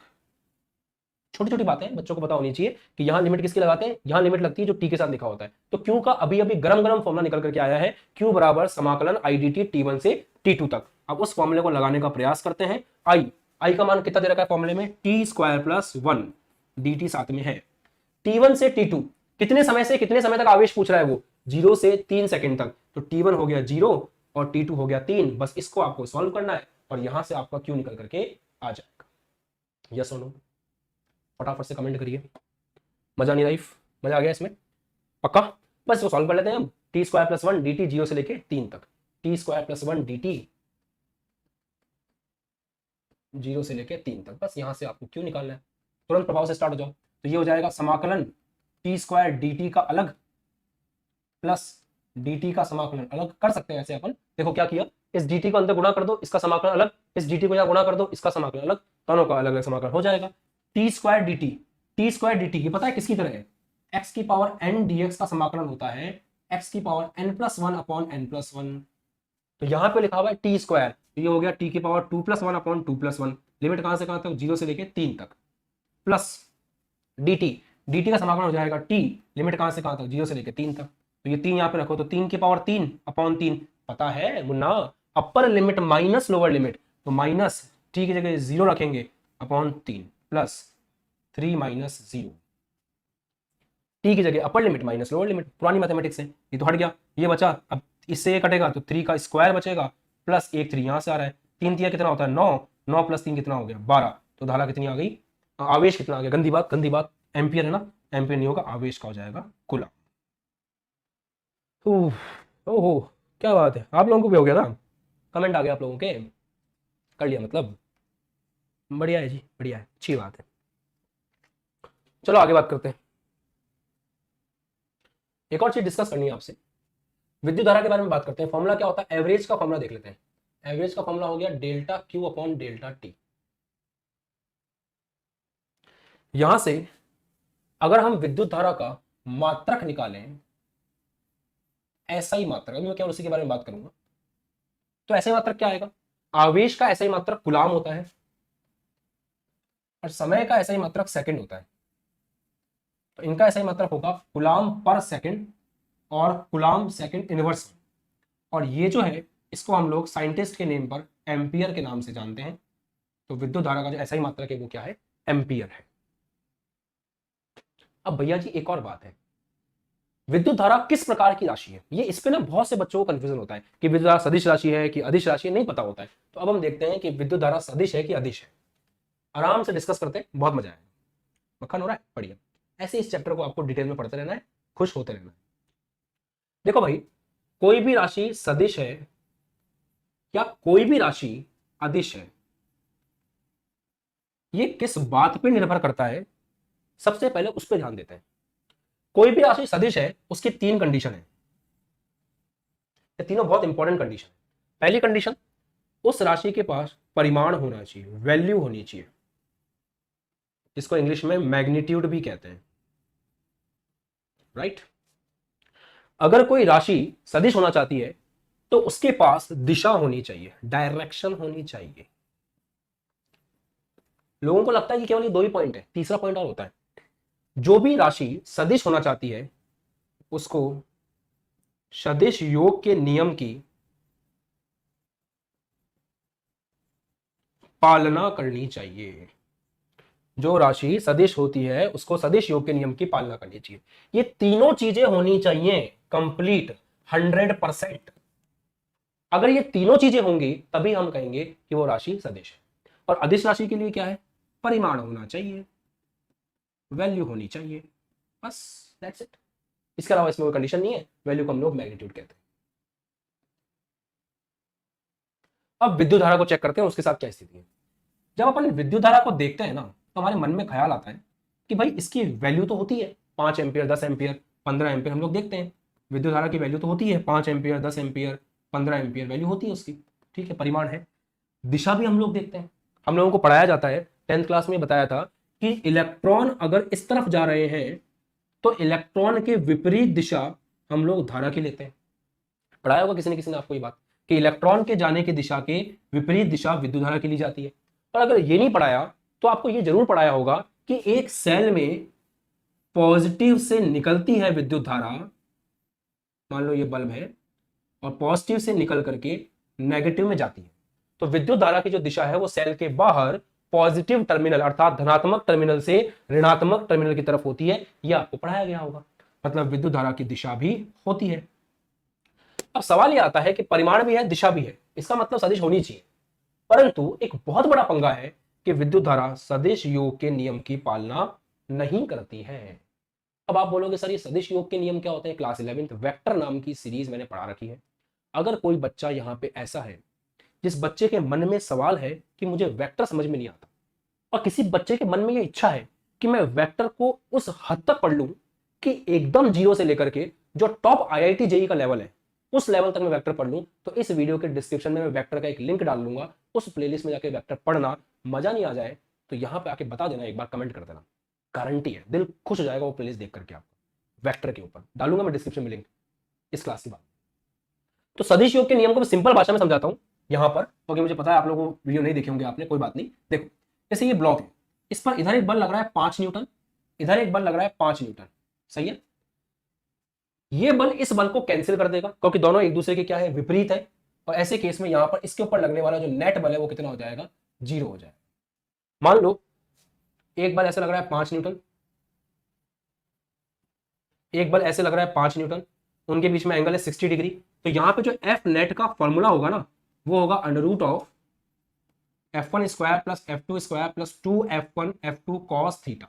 छोटी छोटी बातें बच्चों को पता होनी चाहिए कि यहां लिमिट किसकी लगाते हैं, यहां लिमिट लगती है जो टी के साथ लिखा होता है। तो क्यू का अभी अभी गरम गरम फॉर्मूला निकल करके आया है, क्यू बराबर समाकलन आई डी टी टी1 से टी2 तक। अब उस फॉर्मूले को लगाने का प्रयास करते हैं। आई का मान कितना दे रखा है फॉर्मूले में, T square plus 1, D T साथ में है। टी1 से टी2 कितने समय से कितने समय तक आवेश पूछ रहा है वो, 0 से 3 सेकंड तक। तो टी1 हो गया 0 और टी2 हो गया 3। बस इसको आपको सॉल्व करना है और यहां से आपका क्यू निकल करके आ जाएगा। यस और नो, फटाफट से कमेंट करिए। मजा नहीं लाइफ, मजा आ गया इसमें पक्का? बस इसको सॉल्व कर लेते हैं हम। टी स्क्वायर प्लस 1 dt 0 से लेके 3 तक, टी स्क्वायर प्लस 1 dt 0 से लेके 3 तक, बस यहां से आपको क्यों निकालना है, तुरंत प्रभाव से स्टार्ट हो जाओ। तो ये हो जाएगा समाकलन टी स्क्वायर dt का अलग प्लस dt का समाकलन अलग। कर सकते हैं ऐसे अपन, देखो क्या किया, इस dt को अंदर गुणा कर दो, इसका समाकलन अलग, इस dt को यहां गुणा कर दो, इसका समाकलन अलग, दोनों का अलग अलग समाकलन हो जाएगा। टी स्क्वायर dt ये पता है किसकी तरह है, x की पावर n dx का समाकलन होता है x की पावर n+1 अपॉन n+1। तो यहां पे लिखा हुआ है टी स्क्वायर, तो ये हो गया t की पावर 2+1 अपॉन 2+1, लिमिट कहां से कहां तक, 0 से लेके 3 तक, प्लस dt का समाकलन हो जाएगा t, लिमिट कहां से कहां तक, 0 से लेके 3 तक। तो ये 3 यहां पे रखो, तो 3 की पावर 3 अपॉन 3, पता है Munna, upper limit minus lower limit, तो माइनस t की जगह 0 रखेंगे अपॉन 3 प्लस 3 माइनस 0, टी की जगह upper limit minus lower limit, पुरानी मैथमेटिक्स है, ये तो हट गया, ये बचा, अब इससे ये कटेगा तो 3 का स्क्वायर बचेगा प्लस 1 3 यहां से आ रहा है, 3 3 कितना होता है 9, 9 प्लस 3 कितना हो गया 12, तो धारा कितनी आ गई, आवेश कितना आ गया, गंदी बात एम्पियर है ना, एम्पियर नहीं होगा, आवेश का हो जाएगा कूलम। ओहो क्या बात है, आप लोगों को भी हो गया ना, कमेंट आ गया आप लोगों के, कर लिया मतलब, बढ़िया है जी, बढ़िया है, अच्छी बात है। चलो आगे बात करते हैं, एक और चीज डिस्कस करनी है आपसे, विद्युत धारा के बारे में बात करते हैं। फॉर्मूला क्या होता है, एवरेज का फॉर्मूला देख लेते हैं। एवरेज का फॉर्मूला हो गया delta Q upon delta T. यहां से अगर हम विद्युत धारा का मात्रक निकालें, एसआई मात्रक, अभी मैं केवल उसी के बारे में बात करूंगा, तो एसआई मात्रक क्या आएगा, आवेश का एसआई मात्रक कूलाम होता है और समय का एसआई मात्रक सेकंड होता है, तो इनका एसआई मात्रक होगा कूलाम पर सेकंड और कूलाम सेकंड इनवर्स, और ये जो है इसको हम लोग साइंटिस्ट के नेम पर एम्पियर के नाम से जानते हैं। तो विद्युत धारा का जो एसआई मात्रक है वो क्या है, एम्पियर है। अब भैया जी एक और बात है, विद्युत धारा किस प्रकार की राशि है, ये इस पे ना बहुत से बच्चों को कंफ्यूजन होता है कि विद्युत धारा सदिश राशि है कि अदिश राशि है, नहीं पता होता है। तो अब हम देखते हैं कि विद्युत धारा सदिश है कि अदिश है, आराम से डिस्कस करते हैं, बहुत मजा आएगा, मक्खन हो रहा है, बढ़िया। ऐसे इस चैप्टर को आपको डिटेल में पढ़ते रहना है, खुश होते रहना है। देखो भाई, कोई भी राशि सदिश है या कोई भी राशि अदिश है, ये किस बात पे निर्भर करता है, सबसे पहले उस पर ध्यान देते हैं। कोई भी राशि सदिश है, उसकी 3 कंडीशन है, ये तीनों बहुत इंपॉर्टेंट कंडीशन है। पहली कंडीशन, उस राशि के पास परिमाण होना चाहिए, वैल्यू होनी चाहिए, जिसको इंग्लिश में मैग्नीट्यूड भी कहते हैं, राइट। अगर कोई राशि सदिश होना चाहती है तो उसके पास दिशा होनी चाहिए, डायरेक्शन होनी चाहिए। लोगों को लगता है कि केवल ये 2 ही पॉइंट है, तीसरा पॉइंट और होता है। जो भी राशि सदिश होना चाहती है उसको सदिश योग के नियम की पालना करनी चाहिए। जो राशि सदिश होती है उसको सदिश योग के नियम की पालना करनी चाहिए। ये तीनों चीजें होनी चाहिए कंप्लीट 100%। अगर ये तीनों चीजें होंगी तभी हम कहेंगे कि वो राशि सदिश है। और अदिश राशि के लिए क्या है, परिमाण होना चाहिए, वैल्यू होनी चाहिए, बस दैट्स इट। इसके अलावा इसमें कोई कंडीशन नहीं है। वैल्यू को हम लोग मैग्नीट्यूड कहते हैं। अब विद्युत धारा को चेक करते हैं उसके साथ क्या स्थिति है। जब अपन विद्युत धारा को देखते हैं ना तो हमारे मन में ख्याल आता है कि भाई इसकी वैल्यू तो होती है 5 एम्पियर, 10 एम्पियर, 15 एम्पियर। हम लोग देखते हैं विद्युत धारा की वैल्यू तो होती है 5 एम्पियर, 10 एम्पियर, 15 एम्पियर वैल्यू होती है उसकी, ठीक है, परिमाण है। दिशा भी हम लोग देखते हैं, हम लोगों को पढ़ाया जाता है, 10th क्लास में बताया था कि इलेक्ट्रॉन अगर इस तरफ जा रहे हैं तो इलेक्ट्रॉन के विपरीत दिशा हम लोग धारा की लेते हैं। पढ़ाया होगा किसी ने आपको ये बात कि इलेक्ट्रॉन के जाने की दिशा के विपरीत दिशा विद्युत धारा की ली जाती है। और अगर ये नहीं पढ़ाया तो आपको ये जरूर पढ़ाया होगा कि एक सेल में पॉजिटिव से निकलती है विद्युत धारा, मान लो ये बल्ब है, और पॉजिटिव से निकल करके नेगेटिव में जाती है। तो विद्युत धारा की जो दिशा है वो सेल के बाहर पॉजिटिव टर्मिनल अर्थात धनात्मक टर्मिनल से ऋणात्मक टर्मिनल की तरफ होती है। यह आपको पढ़ाया गया होगा। मतलब विद्युत धारा की दिशा भी होती है। अब सवाल यह आता है कि परिमाण भी है, दिशा भी है, इसका मतलब सदिश होनी चाहिए। परंतु एक बहुत बड़ा पंगा है कि विद्युत धारा सदिश योग के नियम की पालना नहीं करती है। अब आप बोलोगे सर ये सदिश योग के नियम क्या होते हैं? क्लास 11th वेक्टर नाम की सीरीज मैंने पढ़ा रखी है। अगर कोई बच्चा यहाँ पे ऐसा है जिस बच्चे के मन में सवाल है कि मुझे वेक्टर समझ में नहीं आता, और किसी बच्चे के मन में ये इच्छा है कि मैं वेक्टर को उस हद तक पढ़ लूं कि एकदम जीरो से लेकर के जो टॉप आईआईटी जेई का लेवल है उस लेवल तक मैं वेक्टर पढ़ लूं, तो इस वीडियो के डिस्क्रिप्शन में मैं वेक्टर का एक लिंक डाल दूंगा। उस प्लेलिस्ट में जाके वेक्टर पढ़ना। मजा नहीं आ जाए तो यहां पे आके बता देना, एक बार कमेंट कर देना, गारंटी है दिल खुश हो जाएगा वो प्लेलिस्ट देख करके। आपको वेक्टर के ऊपर डालूंगा मैं डिस्क्रिप्शन में लिंक इस क्लास के बाद। तो सदिश योग के नियम को मैं सिंपल भाषा में समझाता हूं यहां पर, क्योंकि मुझे पता है आप लोगों को वीडियो नहीं देखे होंगे आपने, कोई बात नहीं। देखो जैसे ये ब्लॉक है, इस पर इधर एक बल लग रहा है 5 न्यूटन, इधर एक बल लग रहा है 5 न्यूटन, सही है। ये बल इस बल को कैंसिल कर देगा क्योंकि दोनों एक दूसरे के क्या है, विपरीत है। और ऐसे केस में यहां पर इसके ऊपर लगने वाला जो नेट बल है वो कितना हो जाएगा, 0 हो जाएगा। मान लो एक बल ऐसे लग रहा है 5 न्यूटन, एक बल ऐसे लग रहा है 5 न्यूटन, उनके बीच में एंगल है 60 डिग्री। तो यहां पे जो एफ नेट का फॉर्मूला होगा ना वो होगा under root of F1 square plus F2 square plus 2F1 F2 cos theta.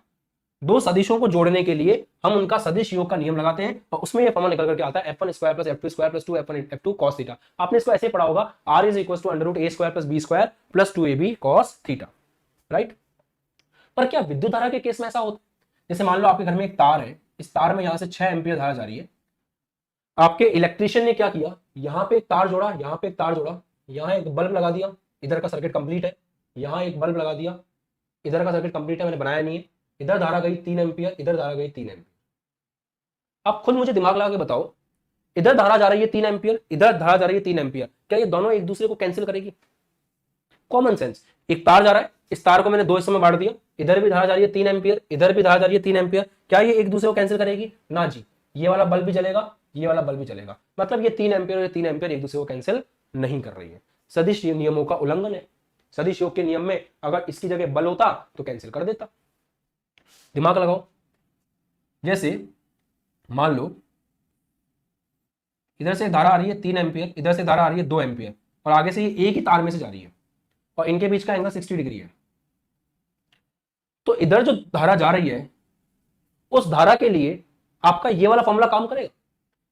दो सदिशों को जोड़ने के लिए हम उनका सदिश योग का नियम लगाते हैं और उसमें ये फॉर्मूला निकल करके आता है F1 square plus F2 square plus 2F1 F2 cos theta. आपने इसको ऐसे पढ़ा होगा R is equal to under root A square plus B square plus 2AB cos theta, right. पर क्या विद्युत धारा के केस में ऐसा होता है? जैसे मान लो आपके घर में एक तार है, इस तार में यहां से 6 एम्पीयर धारा जा रही है। आपके इलेक्ट्रिशियन ने क्या किया, यहां पे एक तार जोड़ा, यहां पे एक तार जोड़ा, यहां एक बल्ब लगा दिया, इधर का सर्किट कंप्लीट है। यहां एक बल्ब लगा दिया, इधर का सर्किट कंप्लीट है, मैंने बनाया नहीं है। इधर धारा गई 3 एम्पीयर, इधर धारा गई 3 एम्पीयर। अब खुद मुझे दिमाग लगा के बताओ, इधर धारा जा रही है 3 एम्पीयर, इधर धारा जा रही है 3 एम्पीयर, क्या ये दोनों एक दूसरे को कैंसिल करेगी? Common sense. एक तार जा रहा है, इस तार को मैंने दो हिस्सों में बांट दिया, इधर भी धारा जा रही है 3 एम्पीयर, इधर भी धारा जा रही है 3 एम्पीयर, क्या ये एक दूसरे को कैंसिल करेगी? ना जी, ये वाला बल्ब भी जलेगा, ये वाला बल्ब भी चलेगा। मतलब ये 3 एम्पीयर और 3 एम्पीयर एक दूसरे को कैंसिल नहीं कर रही है। सदिश नियमों का उल्लंघन है। सदिश योग के नियम में अगर इसकी जगह बल होता तो कैंसिल कर देता। दिमाग लगाओ, जैसे मान लो इधर से धारा आ रही है 3 एम्पीयर, इधर से धारा आ रही है 2 एम्पीयर, और आगे से ये एक ही तार में से जा रही है और इनके बीच का एंगल 60 डिग्री है। तो इधर जो धारा जा रही है उस धारा के लिए आपका ये वाला फॉर्मूला काम करेगा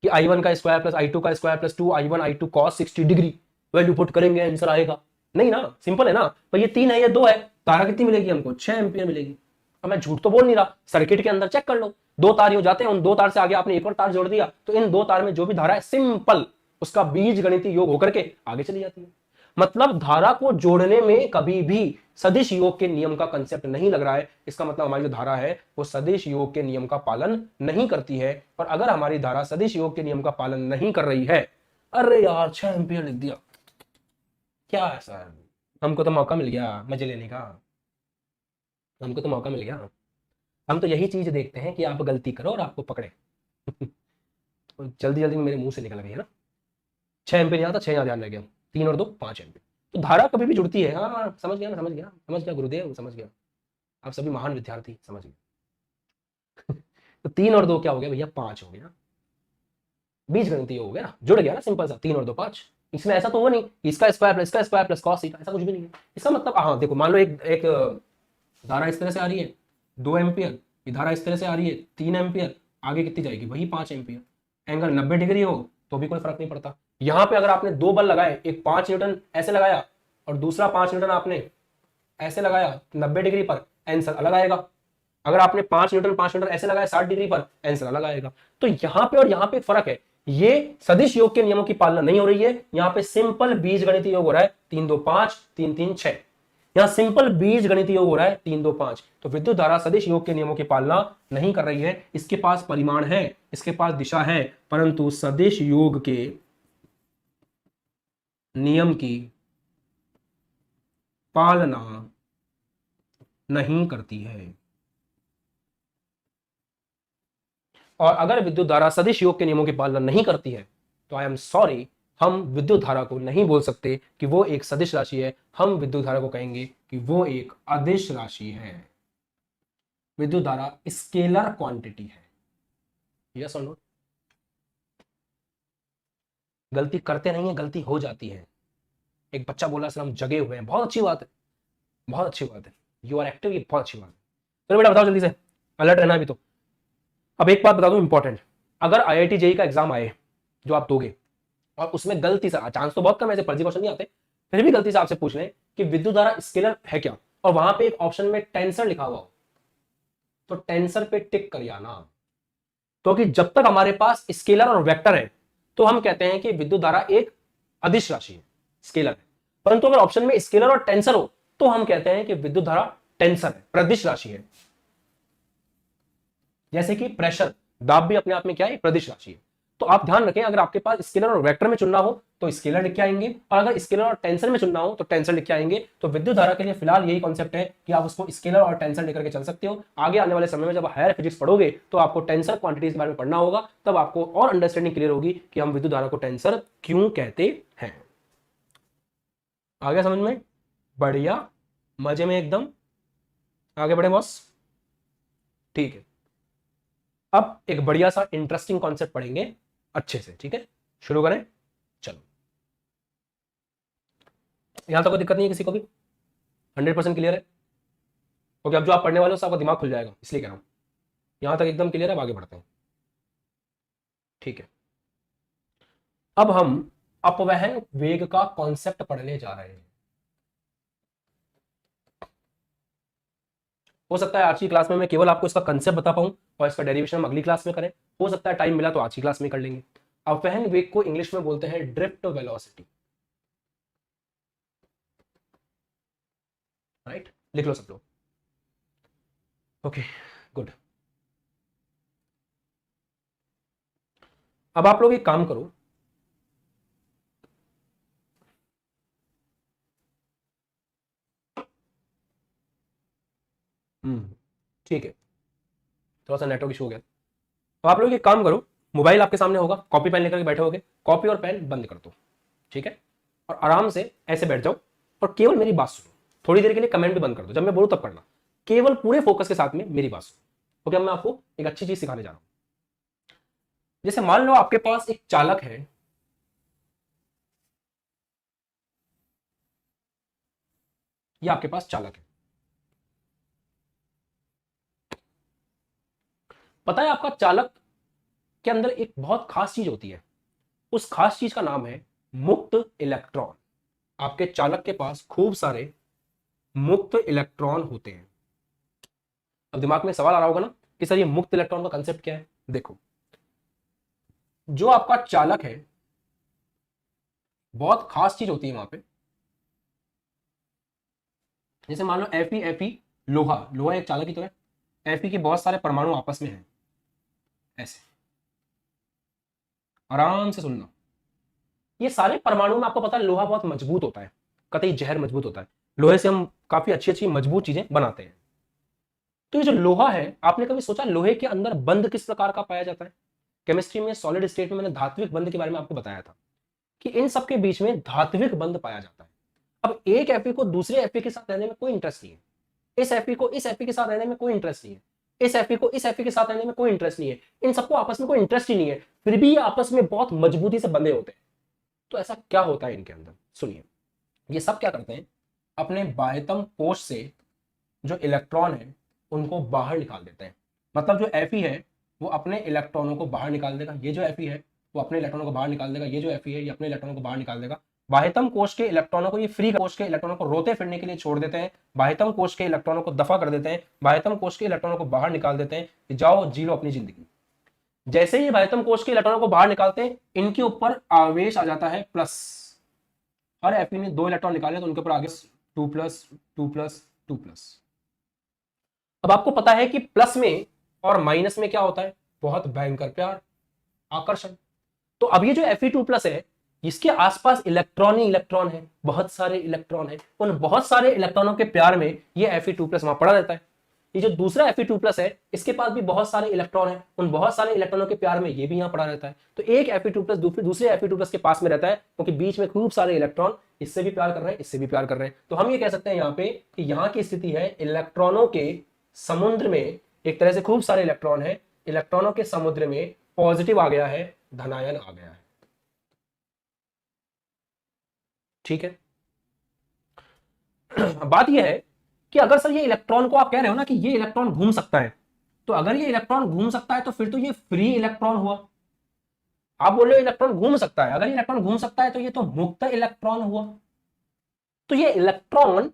कि I1 का स्क्वायर प्लस I2 का square plus 2I1 I2 cos 60 degree, value put करेंगे आंसर आएगा? नहीं ना, सिंपल है ना। तो ये 3 है, ये 2 है, धारा कितनी मिलेगी हमको? 6 एम्पीयर मिलेगी। अब मैं झूठ तो बोल नहीं रहा, सर्किट के अंदर चेक कर लो, 2 तार यूं जाते हैं, उन 2 तार से आगे आपने एक और तार जोड़ दिया तो इन 2 तार में जो भी धारा है सिंपल उसका बीज गणितीय योग होकर के आगे चली जाती है। मतलब धारा को जोड़ने में कभी भी सदिश योग के नियम का कंसेप्ट नहीं लग रहा है। इसका मतलब हमारी जो धारा है वो सदिश योग के नियम का पालन नहीं करती है। और अगर हमारी धारा सदिश योग के नियम का पालन नहीं कर रही है, अरे यार 6 एम्पीयर लिख दिया, क्या है सर, हमको तो मौका मिल गया मजे लेने का, हमको तो मौका मिल गया। हम तो यही चीज देखते हैं कि आप गलती करो और आपको पकड़े। जल्दी जल्दी में मेरे मुंह से निकल गई है ना। 6 एम्पीयर यहाँ था, 6 यहाँ ध्यान रह गया, 3 और 2 5 एम्पीयर। तो धारा कभी भी जुड़ती है। हाँ समझ गया, समझ गया, समझ गया गुरुदेव, समझ गया, आप सभी महान विद्यार्थी समझ गए। तो 3 और 2 क्या हो गया भैया? 5 हो गया। बीज गणितीय हो गया ना, जुड़ गया ना, सिंपल सा 3 और 2 5। इसमें ऐसा तो वो नहीं इसका स्क्वायर प्लस कॉस थीटा, ऐसा कुछ भी नहीं है। इसका मतलब हाँ देखो, मान लो एक धारा इस तरह से आ रही है 2 एम्पीयर, ये धारा इस तरह से आ रही है 3 एम्पीयर, आगे कितनी जाएगी? वही 5 एम्पीयर। एंगल 90 डिग्री हो तो भी कोई फर्क नहीं पड़ता। यहां पे अगर आपने 2 बल लगाए, एक 5 न्यूटन ऐसे लगाया और दूसरा 5 न्यूटन आपने ऐसे लगाया 90 डिग्री पर, आंसर अलग आएगा। अगर आपने 5 न्यूटन ऐसे लगाया 60 डिग्री पर, आंसर अलग आएगा। तो यहां पे और यहां पे फर्क है। ये सदिश योग के नियमों की पालना नहीं हो रही है, यहां पे सिंपल बीज गणितीय योग हो रहा है 3 2 5 3 3 6। यहां सिंपल बीज गणितीय योग हो रहा है 3 2 5। तो विद्युत धारा सदिश योग के नियमों की पालना नहीं कर रही है। इसके पास परिमाण है, इसके पास दिशा है, परंतु सदिश योग के नियम की पालना नहीं करती है। और अगर विद्युत धारा सदिश योग के नियमों की पालना नहीं करती है तो आई एम सॉरी, हम विद्युत धारा को नहीं बोल सकते कि वो एक सदिश राशि है। हम विद्युत धारा को कहेंगे कि वो एक अदिश राशि है। विद्युत धारा स्केलर क्वांटिटी है। यस और नो? गलती करते नहीं है, गलती हो जाती है। एक बच्चा बोला सर हम जगे हुए हैं, बहुत अच्छी बात है, बहुत अच्छी बात है, यू आर एक्टिव, ये बहुत अच्छी बात है। चलो बेटा बताओ जल्दी से, अलर्ट रहना भी तो। अब एक बात बता दूं इंपॉर्टेंट, अगर IIT जेईई का एग्जाम आए जो आप दोगे और उसमें गलती से, चांस तो बहुत कम है, ऐसे फर्जी क्वेश्चन नहीं आते, फिर भी गलती से आपसे पूछ लें कि विद्युत धारा स्केलर है क्या, और वहां पे एक ऑप्शन में टेंसर लिखा हुआ हो, तो टेंसर पे टिक करिए ना, क्योंकि जब तक हमारे पास स्केलर और वेक्टर है तो हम कहते हैं कि विद्युत धारा एक अदिश राशि है, स्केलर है। परंतु अगर ऑप्शन में स्केलर और टेंसर हो तो हम कहते हैं कि विद्युत धारा टेंसर है, प्रदिश राशि है। जैसे कि प्रेशर, दाब भी अपने आप में क्या है, प्रदिश राशि है। तो आप ध्यान रखें, अगर आपके पास स्केलर और वेक्टर में चुनना हो तो स्केलर लिख के आएंगे, और अगर स्केलर और टेंसर में चुनना हो तो टेंसर लिख के आएंगे। तो विद्युत धारा के लिए फिलहाल यही कॉन्सेप्ट है कि आप उसको स्केलर और टेंसर लेकर के चल सकते हो। आगे आने वाले समय में जब हायर फिजिक्स पढ़ोगे तो आपको टेंसर क्वांटिटीज के बारे में पढ़ना होगा, तब आपको और अंडरस्टैंडिंग क्लियर होगी कि हम विद्युत धारा को टेंसर क्यों कहते हैं। आगे समझ में? बढ़िया, मजे में एकदम। आगे बढ़े बॉस। ठीक है, अब एक बढ़िया सा इंटरेस्टिंग कॉन्सेप्ट पढ़ेंगे अच्छे से। ठीक है, शुरू करें। चलो, यहां तक कोई दिक्कत नहीं है किसी को भी? 100% क्लियर है? ओके, अब जो आप पढ़ने वाले हो उसका आपका दिमाग खुल जाएगा, इसलिए कह रहा हूं। यहां तक एकदम क्लियर है? अब आगे बढ़ते हैं। ठीक है, अब हम अपवहन वेग का कॉन्सेप्ट पढ़ने जा रहे हैं। हो सकता है आज की क्लास में मैं केवल आपको इसका कंसेप्ट बता पाऊं और इसका डेरिवेशन हम अगली क्लास में करें। हो सकता है टाइम मिला तो आज की क्लास में कर लेंगे। अपवहन वेग को इंग्लिश में बोलते हैं ड्रिफ्ट वेलोसिटी। राइट, लिख लो सब लोग। Okay, good. अब आप लोग एक काम करो, ठीक है, थोड़ा सा नेटवर्क इशू हो गया। तो आप लोग एक काम करो, मोबाइल आपके सामने होगा, कॉपी पेन लेकर के बैठे होगे, कॉपी और पेन बंद कर दो। ठीक है, और आराम से ऐसे बैठ जाओ और केवल मेरी बात सुनो। थोड़ी देर के लिए कमेंट भी बंद कर दो, जब मैं बोलूं तब करना, केवल पूरे फोकस के साथ में मेरी बात सुनो। ओके, अब मैं आपको एक अच्छी चीज सिखाने जा रहा हूं। जैसे मान लो आपके पास एक चालक है, या आपके पास चालक है। पता है आपका चालक के अंदर एक बहुत खास चीज होती है, उस खास चीज का नाम है मुक्त इलेक्ट्रॉन। आपके चालक के पास खूब सारे मुक्त इलेक्ट्रॉन होते हैं। अब दिमाग में सवाल आ रहा होगा ना कि सर ये मुक्त इलेक्ट्रॉन का कंसेप्ट क्या है? देखो, जो आपका चालक है, बहुत खास चीज होती है वहां पे। जैसे मान लो Fe लोहा, लोहा एक चालक ही तो है। Fe के बहुत सारे परमाणु आपस में हैं, ऐसे आराम से सुनना। ये सारे परमाणु में आपको पता है लोहा बहुत मजबूत होता है, कतई जहर मजबूत होता है। लोहे से हम काफी अच्छी अच्छी मजबूत चीजें बनाते हैं। तो ये जो लोहा है, आपने कभी सोचा लोहे के अंदर बंध किस प्रकार का पाया जाता है? केमिस्ट्री में सॉलिड स्टेट में मैंने धात्विक बंध के बारे में आपको बताया था कि इन सबके बीच में धात्विक बंध पाया जाता है। अब एक Fe को दूसरे Fe के साथ रहने में कोई इंटरेस्ट नहीं है, इस Fe को इस Fe के साथ रहने में कोई इंटरेस्ट नहीं है, इस Fe को इस Fe के साथ रहने में कोई इंटरेस्ट नहीं है, इन सबको आपस में कोई इंटरेस्ट ही नहीं है, फिर भी ये आपस में बहुत मजबूती से बंधे होते हैं। तो ऐसा क्या होता है इनके अंदर? सुनिए, ये सब क्या करते हैं, अपने बाह्यतम कोश से जो इलेक्ट्रॉन है उनको बाहर निकाल देते हैं। मतलब जो Fe है वो अपने इलेक्ट्रॉनों को बाहर निकाल देगा, ये जो Fe है वो अपने इलेक्ट्रॉनों को बाहर निकाल देगा, ये जो Fe है ये अपने इलेक्ट्रॉनों को बाहर निकाल देगा। बाह्यतम कोश के इलेक्ट्रॉनों को, ये फ्री कोश के इलेक्ट्रॉनों को रोते फिरने के लिए छोड़ देते हैं, बाह्यतम कोश के इलेक्ट्रॉनों को दफा कर देते हैं, बाह्यतम कोश के इलेक्ट्रॉनों को बाहर निकाल देते हैं कि जाओ जी लो अपनी जिंदगी। जैसे ही बाह्यतम कोश के इलेक्ट्रॉनों को बाहर निकालते हैं, इनके ऊपर आवेश आ जाता है प्लस। हर Fe ने 2 इलेक्ट्रॉन निकाले तो उनके ऊपर आगे 2+2+2+। अब आपको पता है कि प्लस में और माइनस में क्या होता है? बहुत भयंकर प्यार, आकर्षण। तो अब ये जो Fe2+ है, इसके आसपास इलेक्ट्रॉन ही इलेक्ट्रॉन है, बहुत सारे इलेक्ट्रॉन है। उन बहुत सारे इलेक्ट्रॉनों के प्यार में ये Fe2+ वहां पड़ा रहता है। ये जो दूसरा Fe2+ है, इसके पास भी बहुत सारे इलेक्ट्रॉन है, उन बहुत सारे इलेक्ट्रॉनों के प्यार में ये भी यहां पड़ा रहता है। तो एक Fe2+ दूसरे Fe2+ के पास में रहता है, क्योंकि बीच में खूब सारे इलेक्ट्रॉन इससे भी प्यार कर रहे हैं, इससे भी प्यार कर रहे हैं। तो हम ये कह सकते हैं यहाँ पे कि यहाँ की स्थिति है इलेक्ट्रॉनों के समुद्र में। एक तरह से खूब सारे इलेक्ट्रॉन है, इलेक्ट्रॉनों के समुद्र में पॉजिटिव आ गया है, धनायन आ गया है। ठीक है, बात यह है कि अगर सर ये इलेक्ट्रॉन को आप कह रहे हो ना कि ये इलेक्ट्रॉन घूम सकता है, तो अगर ये इलेक्ट्रॉन घूम सकता है तो फिर तो ये फ्री इलेक्ट्रॉन हुआ। आप बोल रहे हो इलेक्ट्रॉन घूम सकता है, अगर ये इलेक्ट्रॉन घूम सकता है तो ये तो मुक्त इलेक्ट्रॉन हुआ। तो ये इलेक्ट्रॉन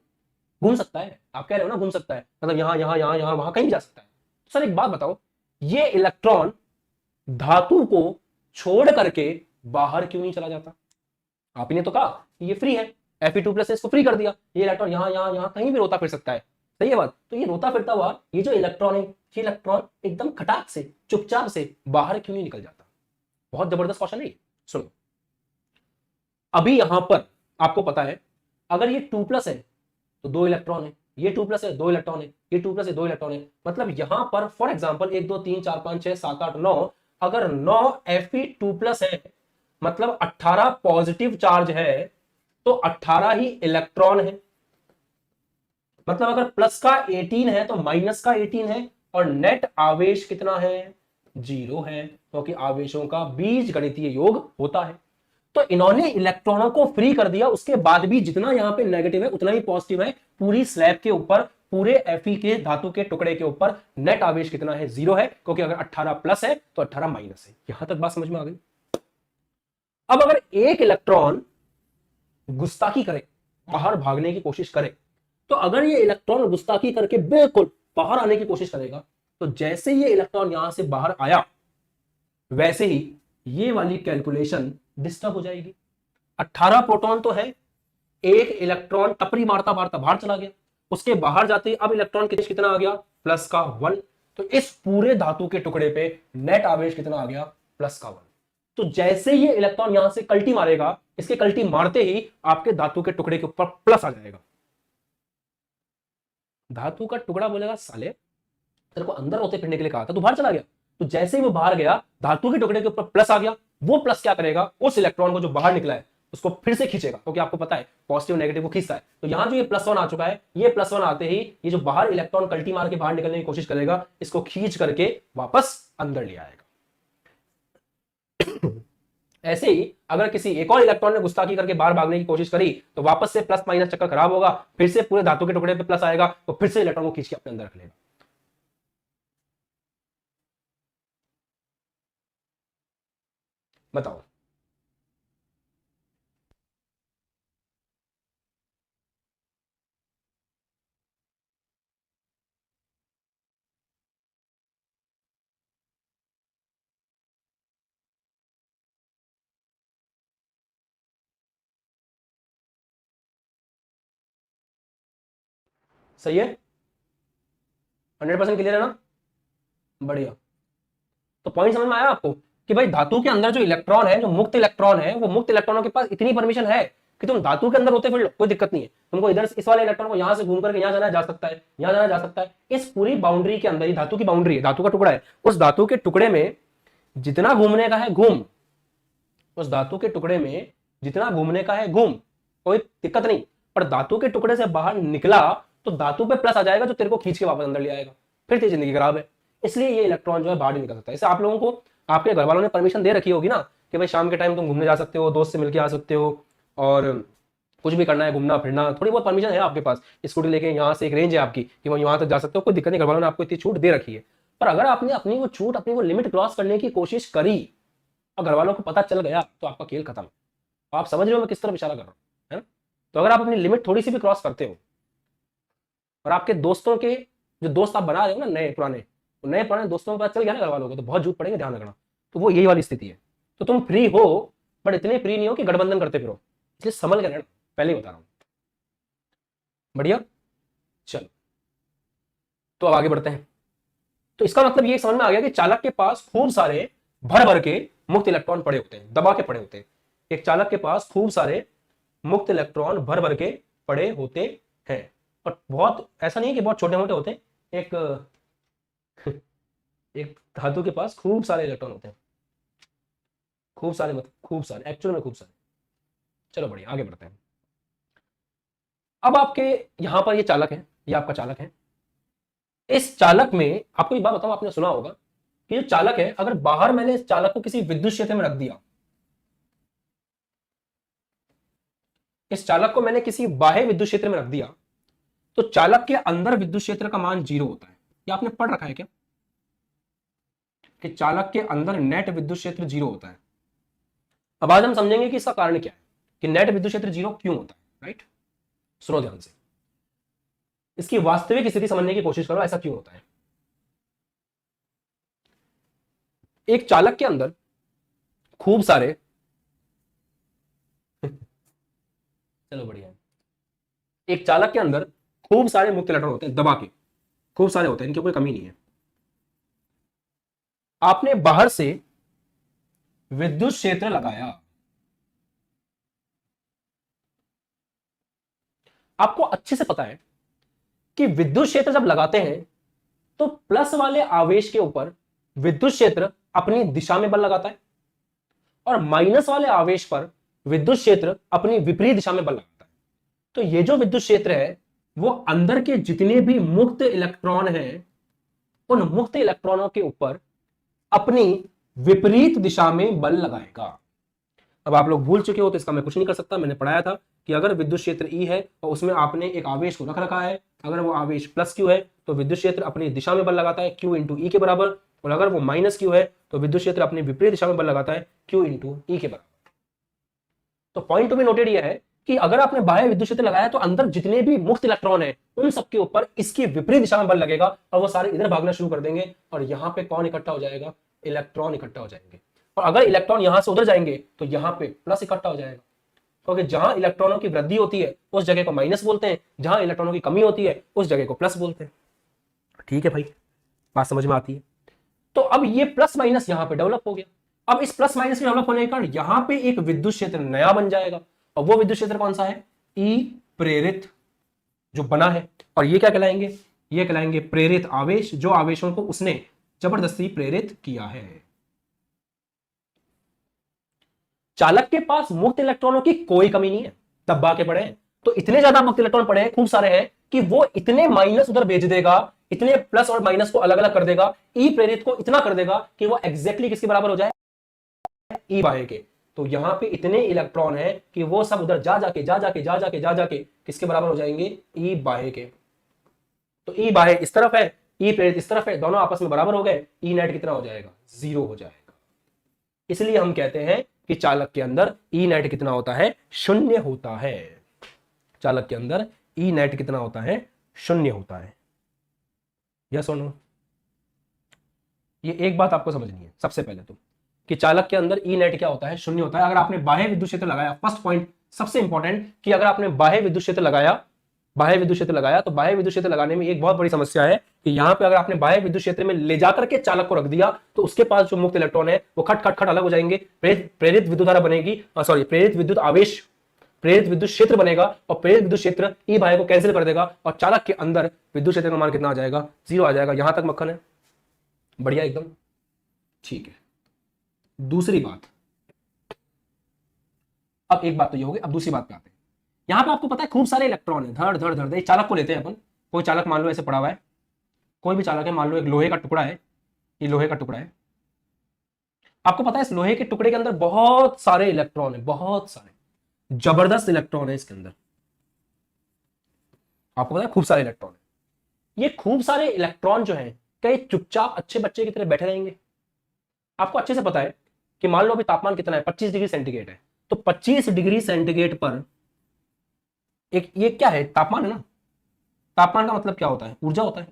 घूम सकता है, आप कह रहे हो ना घूम सकता है, मतलब यहां यहां यहां यहां वहां कहीं भी जा सकता है। सर एक बात बताओ, ये इलेक्ट्रॉन धातु को छोड़ करके बाहर क्यों नहीं चला जाता? आप ही ने तो कहा कि ये फ्री है, Fe2+ ने इसको फ्री कर दिया, ये इलेक्ट्रॉन यहां यहां यहां कहीं भी रोता फिर सकता है। सही है बात? तो ये रोता फिरता हुआ ये जो इलेक्ट्रॉन है, ये इलेक्ट्रॉन एकदम खटाक से चुपचाप से बाहर क्यों नहीं निकल जाता? बहुत जबरदस्त क्वेश्चन है। सुनो, अभी यहां पर आपको पता है अगर ये 2+ है तो 2 इलेक्ट्रॉन है, ये 2+ है 2 इलेक्ट्रॉन है, ये 2+ है 2 इलेक्ट्रॉन है, मतलब यहां पर फॉर एग्जांपल 1 2 3 4 5 6 7 8 9, अगर 9 Fe2+ है मतलब 18 पॉजिटिव चार्ज है तो 18 ही इलेक्ट्रॉन है। मतलब अगर प्लस का 18 है तो माइनस का 18 है, और नेट आवेश कितना है? 0 है, क्योंकि आवेशों का बीज गणितीय योग होता है। तो इन्होंने इलेक्ट्रॉनों को फ्री कर दिया, उसके बाद भी जितना यहां पे नेगेटिव है उतना ही पॉजिटिव है। पूरी स्लैब के ऊपर, पूरे Fe के धातु के टुकड़े के ऊपर नेट आवेश कितना है? 0 है, क्योंकि अगर 18 प्लस है तो 18 माइनस है। यहां तक बात समझ में आ गई? अब अगर एक इलेक्ट्रॉन गुस्ताखी करे, बाहर भागने की कोशिश करे, तो अगर ये इलेक्ट्रॉन गुस्ताखी करके बिल्कुल बाहर आने की कोशिश करेगा, तो जैसे ये इलेक्ट्रॉन यहां से बाहर आया वैसे ही ये वाली कैलकुलेशन डिस्टर्ब हो जाएगी। 18 प्रोटॉन तो है, एक इलेक्ट्रॉन टपरी मारता मारता बाहर चला गया, उसके बाहर जाते ही अब इलेक्ट्रॉन कितना आ गया? प्लस का 1। तो इस पूरे धातु के टुकड़े पे नेट आवेश कितना आ गया? प्लस का 1। तो जैसे ये इलेक्ट्रॉन यहां से कल्टी मारेगा, इसके कल्टी मारते ही आपके धातु के टुकड़े के ऊपर प्लस आ जाएगा। धातु का टुकड़ा बोलेगा साले तेरे को अंदर होते फिरने के लिए कहा था, तू बाहर चला गया। तो जैसे ही वो बाहर गया, धातु के टुकड़े के ऊपर प्लस आ गया, वो प्लस क्या करेगा? उस इलेक्ट्रॉन को जो बाहर निकला है उसको फिर से खींचेगा, क्योंकि आपको पता है पॉजिटिव नेगेटिव को खींचता है। तो यहां जो ये +1 आ चुका है, ये +1 आते ही ये जो बाहर इलेक्ट्रॉन कल्टी मार के बाहर निकलने की कोशिश करेगा, इसको खींच करके वापस अंदर ले आएगा। ऐसे ही अगर किसी एक और इलेक्ट्रॉन ने गुस्ताखी करके बाहर भागने की कोशिश करी, तो वापस से प्लस माइनस चक्कर खराब होगा, फिर से पूरे धातु के टुकड़े पे प्लस आएगा, तो फिर से इलेक्ट्रॉन को खींच के अपने अंदर रख लेगा। बताओ। सही है? 100% क्लियर है ना? बढ़िया। तो पॉइंट समझ में आया आपको कि भाई धातु के अंदर जो इलेक्ट्रॉन है, जो मुक्त इलेक्ट्रॉन है, वो मुक्त इलेक्ट्रॉनों के पास इतनी परमिशन है कि तुम धातु के अंदर होते फिर लो, कोई दिक्कत नहीं है। तुमको इधर इस वाले इलेक्ट्रॉन को यहां से घूम करके यहां जाना जा सकता है, यहां जाना जा सकता है। इस पूरी बाउंड्री के अंदर, धातु की बाउंड्री है, धातु का टुकड़ा है, उस धातु के टुकड़े में जितना घूमने का है घूम, उस धातु के टुकड़े में जितना घूमने का है घूम, कोई दिक्कत नहीं। पर धातु के टुकड़े से बाहर निकला तो धातु पे प्लस आ जाएगा, जो तेरे को खींच के वापस अंदर ले आएगा, फिर तेरी जिंदगी खराब है। इसलिए ये इलेक्ट्रॉन जो है बाहर नहीं निकल सकता। इसे आप लोगों को आपके घर वालों ने परमिशन दे रखी होगी ना कि भाई शाम के टाइम तुम घूमने जा सकते हो, दोस्त से मिलके आ सकते हो, और कुछ भी करना है, घूमना फिरना, थोड़ी बहुत परमिशन है आपके पास। स्कूटी लेके यहाँ से एक रेंज है आपकी कि वो यहाँ तक जा सकते हो, कोई दिक्कत नहीं, घर वालों ने आपको इतनी छूट दे रखी है। पर अगर आपने अपनी वो छूट, अपनी वो लिमिट क्रॉस करने की कोशिश करी और घर वालों को पता चल गया, तो आपका खेल खत्म। आप समझ रहे हो मैं किस तरफ इशारा कर रहा हूँ, है ना? तो अगर आप अपनी लिमिट थोड़ी सी भी क्रॉस करते हो, और आपके दोस्तों के जो दोस्त आप बना रहे हो ना, नए पुराने, तो नए पुराने दोस्तों को पता चल गया ना घर वालों को, तो बहुत झूठ पड़ेंगे, ध्यान रखना। तो वो यही वाली स्थिति है। तो तुम फ्री हो, बट इतने फ्री नहीं हो कि गठबंधन करते फिरो, इसलिए संभल के रहना, पहले ही बता रहा हूं। बढ़िया, चलो तो अब आगे बढ़ते हैं। तो इसका मतलब ये समझ में आ गया कि चालक के पास खूब सारे भर भर के मुक्त इलेक्ट्रॉन पड़े होते हैं, दबा के पड़े होते हैं। एक चालक के पास खूब सारे मुक्त इलेक्ट्रॉन भर भर के पड़े होते हैं, और बहुत ऐसा नहीं है कि बहुत छोटे मोटे होते हैं। एक एक धातु के पास खूब सारे इलेक्ट्रॉन होते हैं, खूब सारे, मतलब खूब सारे, एक्चुअल में खूब सारे। चलो बढ़िया, आगे बढ़ते हैं। अब आपके यहां पर ये चालक है, ये आपका चालक है। इस चालक में आपको एक बात बताऊं, आपने सुना होगा कि जो चालक है, अगर बाहर मैंने इस चालक को किसी विद्युत क्षेत्र में रख दिया, इस चालक को मैंने किसी बाह्य विद्युत क्षेत्र में रख दिया, तो चालक के अंदर विद्युत क्षेत्र का मान 0 होता है। ये आपने पढ़ रखा है क्या? कि चालक के अंदर नेट विद्युत क्षेत्र 0 होता है। अब आज हम समझेंगे कि इसका कारण क्या है, कि नेट विद्युत क्षेत्र 0 क्यों होता है, राइट। सुनो ध्यान से, इसकी वास्तविक स्थिति समझने की कोशिश करो, ऐसा क्यों होता है। एक चालक के अंदर खूब सारे चलो बढ़िया है। एक चालक के अंदर खूब सारे मुक्त इलेक्ट्रॉन होते हैं, दबा के खूब सारे होते हैं, इनकी कोई कमी नहीं है। आपने बाहर से विद्युत क्षेत्र लगाया, आपको अच्छे से पता है कि विद्युत क्षेत्र जब लगाते हैं तो प्लस वाले आवेश के ऊपर विद्युत क्षेत्र अपनी दिशा में बल लगाता है और माइनस वाले आवेश पर विद्युत क्षेत्र अपनी विपरीत दिशा में बल लगाता है। तो ये जो विद्युत क्षेत्र है वो अंदर के जितने भी मुक्त इलेक्ट्रॉन हैं उन मुक्त इलेक्ट्रॉनों के ऊपर अपनी विपरीत दिशा में बल लगाएगा। अब आप लोग भूल चुके हो तो इसका मैं कुछ नहीं कर सकता। मैंने पढ़ाया था कि अगर विद्युत क्षेत्र ई है और उसमें आपने एक आवेश को रख रखा है, अगर वो आवेश प्लस क्यू है तो विद्युत क्षेत्र अपनी दिशा में बल लगाता है क्यू इंटू ई के बराबर, और अगर वो माइनस क्यू है तो विद्युत क्षेत्र अपनी विपरीत दिशा में बल लगाता है क्यू इंटू ई के बराबर। तो पॉइंट टू बी नोटेड यह है कि अगर आपने बाह्य विद्युत क्षेत्र लगाया तो अंदर जितने भी मुक्त इलेक्ट्रॉन है उन सबके ऊपर इसकी विपरीत दिशा में बल लगेगा और वो सारे इधर भागना शुरू कर देंगे और यहां पे कौन इकट्ठा हो जाएगा, इलेक्ट्रॉन इकट्ठा हो जाएंगे। और अगर इलेक्ट्रॉन यहां से उधर जाएंगे तो यहां पे प्लस इकट्ठा हो जाएगा, क्योंकि जहां इलेक्ट्रॉनों की वृद्धि होती है उस जगह को माइनस बोलते हैं, जहां इलेक्ट्रॉनों की कमी होती है उस जगह को प्लस बोलते हैं। ठीक है भाई, बात समझ में आती है। तो अब ये प्लस माइनस यहां पे डेवलप हो गया। अब इस प्लस माइनस के डेवलप होने के कारण यहां पे एक विद्युत क्षेत्र नया बन जाएगा और वो विद्युत क्षेत्र कौन सा है, ई प्रेरित जो बना है। और ये क्या कहलाएंगे, ये कहलाएंगे प्रेरित आवेश, जो आवेशों को उसने जबरदस्ती प्रेरित किया है। चालक के पास मुक्त इलेक्ट्रॉनों की कोई कमी नहीं है, दबा के पड़े हैं तो इतने ज्यादा मुक्त इलेक्ट्रॉन पड़े हैं, खूब सारे हैं कि वो इतने माइनस उधर भेज देगा, इतने प्लस और माइनस को अलग अलग कर देगा, ई प्रेरित को इतना कर देगा कि वो एग्जैक्टली किसके बराबर हो जाए, ई बाह्य के। तो यहां पे इतने इलेक्ट्रॉन है कि वो सब उधर जा जाके किसके बराबर हो जाएंगे, ई बाह्य के। तो ई बाह्य इस तरफ है, ई प्रेरित इस तरफ है, दोनों आपस में बराबर हो गए, ई नेट कितना हो जाएगा, 0 हो जाएगा। इसलिए हम कहते हैं कि चालक के अंदर ई नेट कितना होता है, 0 होता है। चालक के अंदर ई नेट कितना होता है, 0 होता है। यस और नो? ये एक बात आपको समझनी है सबसे पहले तो, कि चालक के अंदर ई नेट क्या होता है, 0 होता है। अगर आपने बाह्य विद्युत क्षेत्र लगाया, फर्स्ट पॉइंट सबसे इंपॉर्टेंट, कि अगर आपने बाह्य विद्युत क्षेत्र लगाया तो बाह्य विद्युत क्षेत्र लगाने में एक बहुत बड़ी समस्या है कि यहां पे अगर आपने बाह्य विद्युत क्षेत्र में ले जाकर के चालक को रख दिया तो उसके पास जो मुक्त इलेक्ट्रॉन है वो खट खट खट अलग हो जाएंगे, प्रेरित विद्युत धारा बनेगी, सॉरी प्रेरित विद्युत आवेश, प्रेरित विद्युत क्षेत्र बनेगा और प्रेरित विद्युत क्षेत्र ई बाह्य को कैंसिल कर देगा और चालक के अंदर विद्युत क्षेत्र का मान कितना आ जाएगा, 0 आ जाएगा। यहां तक मक्खन है, बढ़िया एकदम ठीक है। दूसरी बात, अब एक बात तो ये होगी, अब दूसरी बात पे आते हैं। यहां पे आपको पता है खूब सारे इलेक्ट्रॉन है, धड़ धड़ धड़। एक चालक को लेते हैं अपन, कोई चालक मान लो ऐसे पड़ा हुआ है, कोई भी चालक है, मान लो एक लोहे का टुकड़ा है, ये लोहे का टुकड़ा है। आपको पता है इस लोहे के टुकड़े के अंदर बहुत सारे इलेक्ट्रॉन है, बहुत सारे जबरदस्त इलेक्ट्रॉन है इसके अंदर। आपको पता है खूब सारे इलेक्ट्रॉन है। ये खूब सारे इलेक्ट्रॉन जो है कई चुपचाप अच्छे बच्चे की तरह बैठे रहेंगे। आपको अच्छे से पता है कि मान लो अभी तापमान कितना है, 25 डिग्री सेंटीग्रेड है, तो 25 डिग्री सेंटीग्रेड पर एक ये क्या है, तापमान है ना। तापमान का मतलब क्या होता है, ऊर्जा होता है,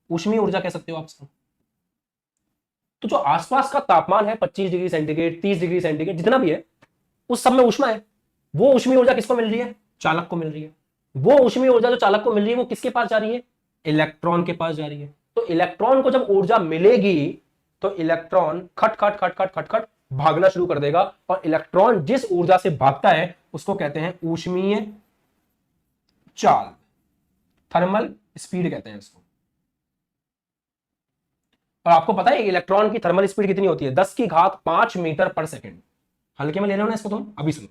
ऊष्मीय ऊर्जा कह सकते हो आप इसको। तो जो आसपास का तापमान है 25 डिग्री सेंटीग्रेड, 30 डिग्री सेंटीग्रेड, जितना भी है उस सब में ऊष्मा है। वो ऊष्मीय ऊर्जा किसको मिल रही है, चालक को मिल रही है। वो ऊष्मीय ऊर्जा जो चालक को मिल रही है वो किसके पास जा रही है, इलेक्ट्रॉन के पास जा रही है। तो इलेक्ट्रॉन को जब ऊर्जा मिलेगी तो इलेक्ट्रॉन खट खट खट खट खट खट भागना शुरू कर देगा और इलेक्ट्रॉन जिस ऊर्जा से भागता है उसको कहते हैं ऊष्मीय चाल, थर्मल स्पीड कहते हैं इसको। और आपको पता है इलेक्ट्रॉन की थर्मल स्पीड कितनी होती है, 10 की घात 5 मीटर पर सेकंड। हल्के में ले रहे हो ना इसको तुम, अभी सुनो,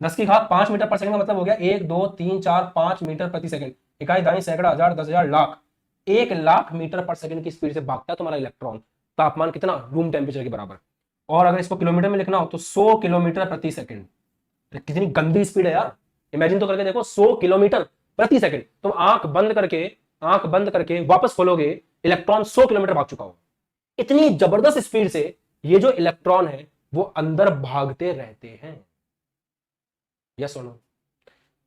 10 की घात 5 मीटर पर सेकंड का मतलब हो गया 1 2 3 4 5 मीटर प्रति सेकंड। इकाई, दाई, सैकड़ा, हजार, 10,000, लाख, 1 लाख मीटर पर सेकंड की स्पीड से भागता है तुम्हारा इलेक्ट्रॉन। तापमान कितना, रूम टेम्परेचर के बराबर। और अगर इसको किलोमीटर में लिखना हो तो 100 किलोमीटर प्रति सेकंड। कितनी गंदी स्पीड है यार, इमेजिन तो करके देखो, 100 किलोमीटर प्रति सेकंड। तुम आंख बंद करके वापस खोलोगे, इलेक्ट्रॉन 100 किलोमीटर भाग चुका हो। इतनी जबरदस्त स्पीड से ये जो इलेक्ट्रॉन है वो अंदर भागते रहते हैं। यस और नो?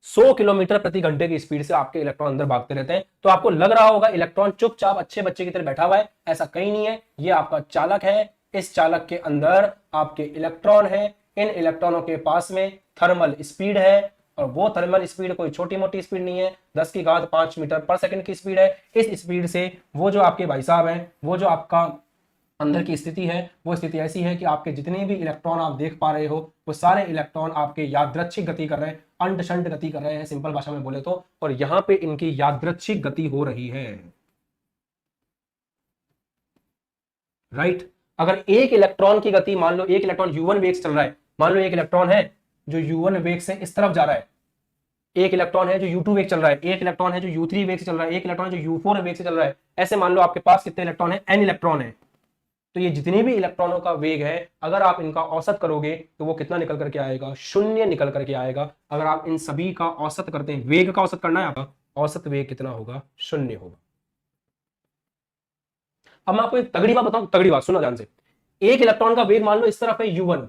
100 किलोमीटर प्रति घंटे की स्पीड से आपके इलेक्ट्रॉन अंदर भागते रहते हैं। तो आपको लग रहा होगा इलेक्ट्रॉन चुपचाप अच्छे बच्चे की तरह बैठा हुआ है, ऐसा कहीं नहीं है। ये आपका चालक है, इस चालक के अंदर आपके इलेक्ट्रॉन है, इन इलेक्ट्रॉनों के पास में थर्मल स्पीड है, और वो थर्मल स्पीड कोई छोटी मोटी स्पीड नहीं है, 10 की घात 5 मीटर पर सेकंड की स्पीड है। इस स्पीड से वो जो आपके भाई साहब है, वो जो आपका अंदर की स्थिति है, वो स्थिति ऐसी है कि आपके जितने भी इलेक्ट्रॉन आप देख पा रहे हो वो सारे इलेक्ट्रॉन आपके यादृच्छिक गति कर रहे हैं, अंट शंट गति कर रहे हैं सिंपल भाषा में बोले तो, और यहां पे इनकी यादृच्छिक गति हो रही है। राइट? अगर एक इलेक्ट्रॉन की गति, मान लो एक इलेक्ट्रॉन u1 वेग से चल रहा है, मान लो एक इलेक्ट्रॉन है जो u1 वेग से इस तरफ जा रहा है, एक इलेक्ट्रॉन है जो u2 वेग चल रहा है, एक इलेक्ट्रॉन है जो u3 वेग से चल रहा है, एक इलेक्ट्रॉन है जो u4 वेग से चल रहा है, ऐसे मान लो आपके पास कितने इलेक्ट्रॉन है, n इलेक्ट्रॉन है। तो ये जितने भी इलेक्ट्रॉनों का वेग है, अगर आप इनका औसत करोगे तो वो कितना निकल करके आएगा? 0 निकल करके आएगा। अगर आप इन सभी का औसत करते हैं, वेग का औसत करना है आपका, औसत वेग कितना होगा? 0 होगा। अब मैं आपको एक तगड़ी बात बताऊं, तगड़ी बात सुनो ध्यान से। एक इलेक्ट्रॉन का वेग मान लो इस तरफ है u1,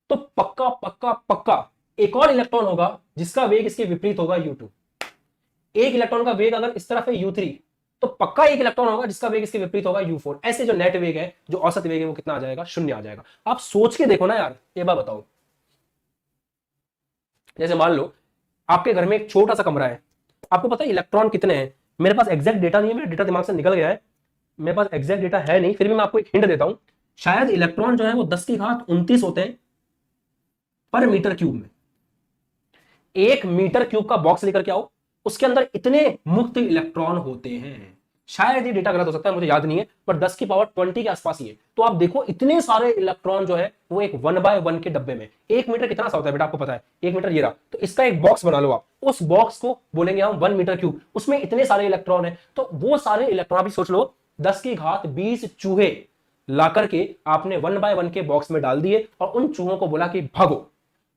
तो पक्का पक्का पक्का एक और इलेक्ट्रॉन होगा जिसका वेग इसके विपरीत होगा u2। एक इलेक्ट्रॉन का वेग अगर इस तरफ है u3, तो पक्का एक इलेक्ट्रॉन होगा जिसका वेग इसके विपरीत होगा u4। ऐसे जो नेट वेग है, जो औसत वेग है, वो कितना आ जाएगा? 0 आ जाएगा। आप सोच के देखो ना यार, ये बात बताओ। जैसे मान लो आपके घर में एक छोटा सा कमरा है, आपको पता है इलेक्ट्रॉन कितने हैं? मेरे पास एग्जैक्ट डेटा नहीं है, मेरा डेटा दिमाग से निकल गया है, मेरे पास एग्जैक्ट डेटा है नहीं, फिर भी मैं आपको एक हिंट देता हूं। शायद इलेक्ट्रॉन जो है वो 10 की घात 29 होते हैं पर मीटर क्यूब में। 1 मीटर क्यूब का बॉक्स लेकर के आओ, उसके अंदर इतने मुक्त इलेक्ट्रॉन होते हैं। शायद ये डेटा गलत हो सकता है, मुझे याद नहीं है, पर 10 की पावर 20 के आसपास ही है। तो आप देखो इतने सारे इलेक्ट्रॉन जो है वो एक 1/1 के डब्बे में। 1 मीटर कितना सा होता है बेटा, आपको पता है? 1 मीटर ये रहा, तो इसका एक बॉक्स बना लो आप, उस बॉक्स को बोलेंगे हम 1 मीटर क्यूब, उसमें इतने सारे इलेक्ट्रॉन है। तो वो सारे इलेक्ट्रॉन भी सोच लो, 10 की घात 20 चूहे ला करके आपने 1/1 के बॉक्स में डाल दिए और उन चूहों को बोला कि भागो।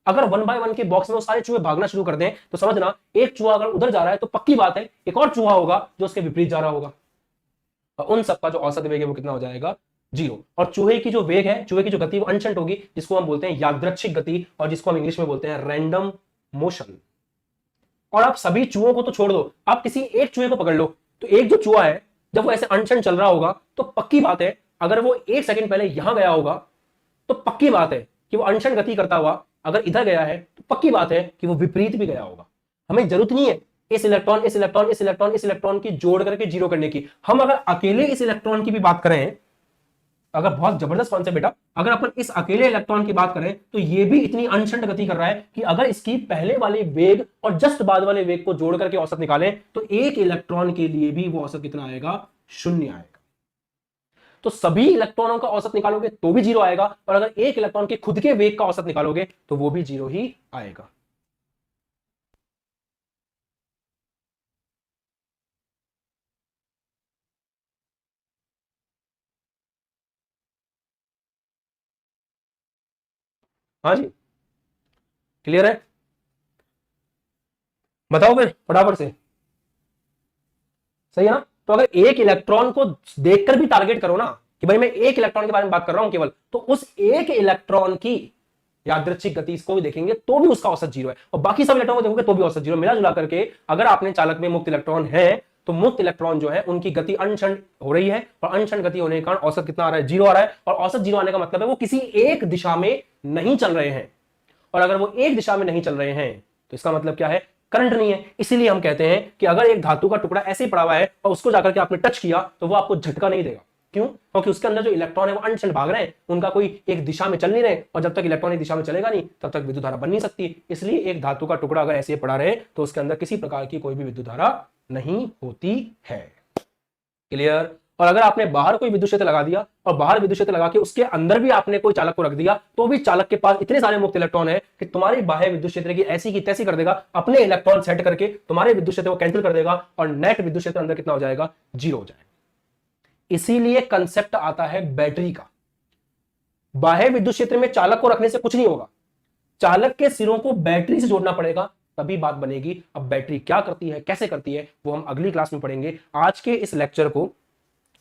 अगर 1/1 के बॉक्स में वो सारे चूहे भागना शुरू कर दें, तो समझना एक चूहा अगर उधर जा रहा है तो पक्की बात है एक और चूहा होगा जो उसके विपरीत जा रहा होगा, और उन सबका जो औसत वेग है वो कितना हो जाएगा? 0। और चूहे की जो वेग है, चूहे की जो गति, वो अनशंट होगी, जिसको हम बोलते हैं यादृच्छिक गति, और जिसको हम इंग्लिश में बोलते हैं रैंडम मोशन। और आप सभी चूहों को तो छोड़ दो, आप किसी एक चूहे को पकड़ लो, तो एक जो चूहा है जब वो ऐसे अनशंट चल रहा होगा, तो पक्की बात है अगर वो 1 सेकंड पहले यहां गया होगा, तो पक्की बात है कि वो अनशंट गति करता हुआ अगर इधर गया है, तो पक्की बात है कि वो विपरीत भी गया होगा। हमें जरूरत नहीं है इस इलेक्ट्रॉन इस इलेक्ट्रॉन इस इलेक्ट्रॉन इस इलेक्ट्रॉन की जोड़ करके 0 करने की। हम अगर अकेले इस इलेक्ट्रॉन की भी बात करें, अगर बहुत जबरदस्त कॉन्सेप्ट बेटा, अगर अपन इस अकेले इलेक्ट्रॉन की बात करें तो ये भी इतनी अनशंट गति कर रहा है कि अगर इसकी पहले वाले वेग और जस्ट बाद वाले वेग को जोड़ करके औसत निकालें, तो एक इलेक्ट्रॉन के लिए भी वो औसत कितना आएगा? 0 आएगा। तो सभी इलेक्ट्रॉनों का औसत निकालोगे तो भी 0 आएगा, और अगर एक इलेक्ट्रॉन के खुद के वेग का औसत निकालोगे तो वो भी 0 ही आएगा। हाँ जी, क्लियर है? बताओ फिर फटाफट से। सही है ना? तो अगर एक इलेक्ट्रॉन को देखकर भी टारगेट करो ना कि भाई मैं एक इलेक्ट्रॉन के बारे में बात कर रहा हूं केवल, तो उस एक इलेक्ट्रॉन की यादृच्छिक गति इसको भी देखेंगे तो भी उसका औसत 0 है, और बाकी सब इलेक्ट्रॉन को देखोगे तो भी औसत 0। मिला जुला करके अगर आपने चालक में मुक्त इलेक्ट्रॉन है, तो मुक्त इलेक्ट्रॉन जो है उनकी गति अनशंट हो रही है, और अनशंट गति होने के कारण औसत कितना आ रहा है? 0 आ रहा है। और औसत 0 आने का मतलब है वो किसी एक दिशा में नहीं चल रहे हैं, और अगर वो एक दिशा में नहीं चल रहे हैं तो इसका मतलब क्या है? करंट नहीं है। इसीलिए हम कहते हैं कि अगर एक धातु का टुकड़ा ऐसे ही पड़ा हुआ है और उसको जाकर के आपने टच किया तो वो आपको झटका नहीं देगा। क्यों? क्योंकि उसके अंदर जो इलेक्ट्रॉन है वो अनशंट भाग रहे हैं, उनका कोई एक दिशा में चल नहीं रहे, और जब तक इलेक्ट्रॉन एक दिशा में चलेगा नहीं तब तक विद्युत धारा बन नहीं सकती। इसलिए एक धातु का टुकड़ा अगर ऐसे पड़ा रहे तो उसके अंदर किसी प्रकार की कोई भी विद्युत धारा नहीं होती है। क्लियर? और अगर आपने बाहर कोई विद्युत क्षेत्र लगा दिया और बाहर विद्युत क्षेत्र लगा के उसके अंदर भी आपने कोई चालक को रख दिया, तो भी चालक के पास इतने सारे मुक्त इलेक्ट्रॉन है कि तुम्हारी बाह्य विद्युत क्षेत्र की ऐसी की तैसी कर देगा, अपने इलेक्ट्रॉन सेट करके तुम्हारे विद्युत क्षेत्र को कैंसिल कर देगा, और नेट विद्युत क्षेत्र अंदर कितना हो जाएगा? 0 हो जाएगा। इसीलिए कंसेप्ट आता है बैटरी का। बाह्य विद्युत क्षेत्र में चालक को रखने से कुछ नहीं होगा, चालक के सिरों को बैटरी से जोड़ना पड़ेगा, तभी बात बनेगी। अब बैटरी क्या करती है, कैसे करती है, वो हम अगली क्लास में पढ़ेंगे। आज के इस लेक्चर को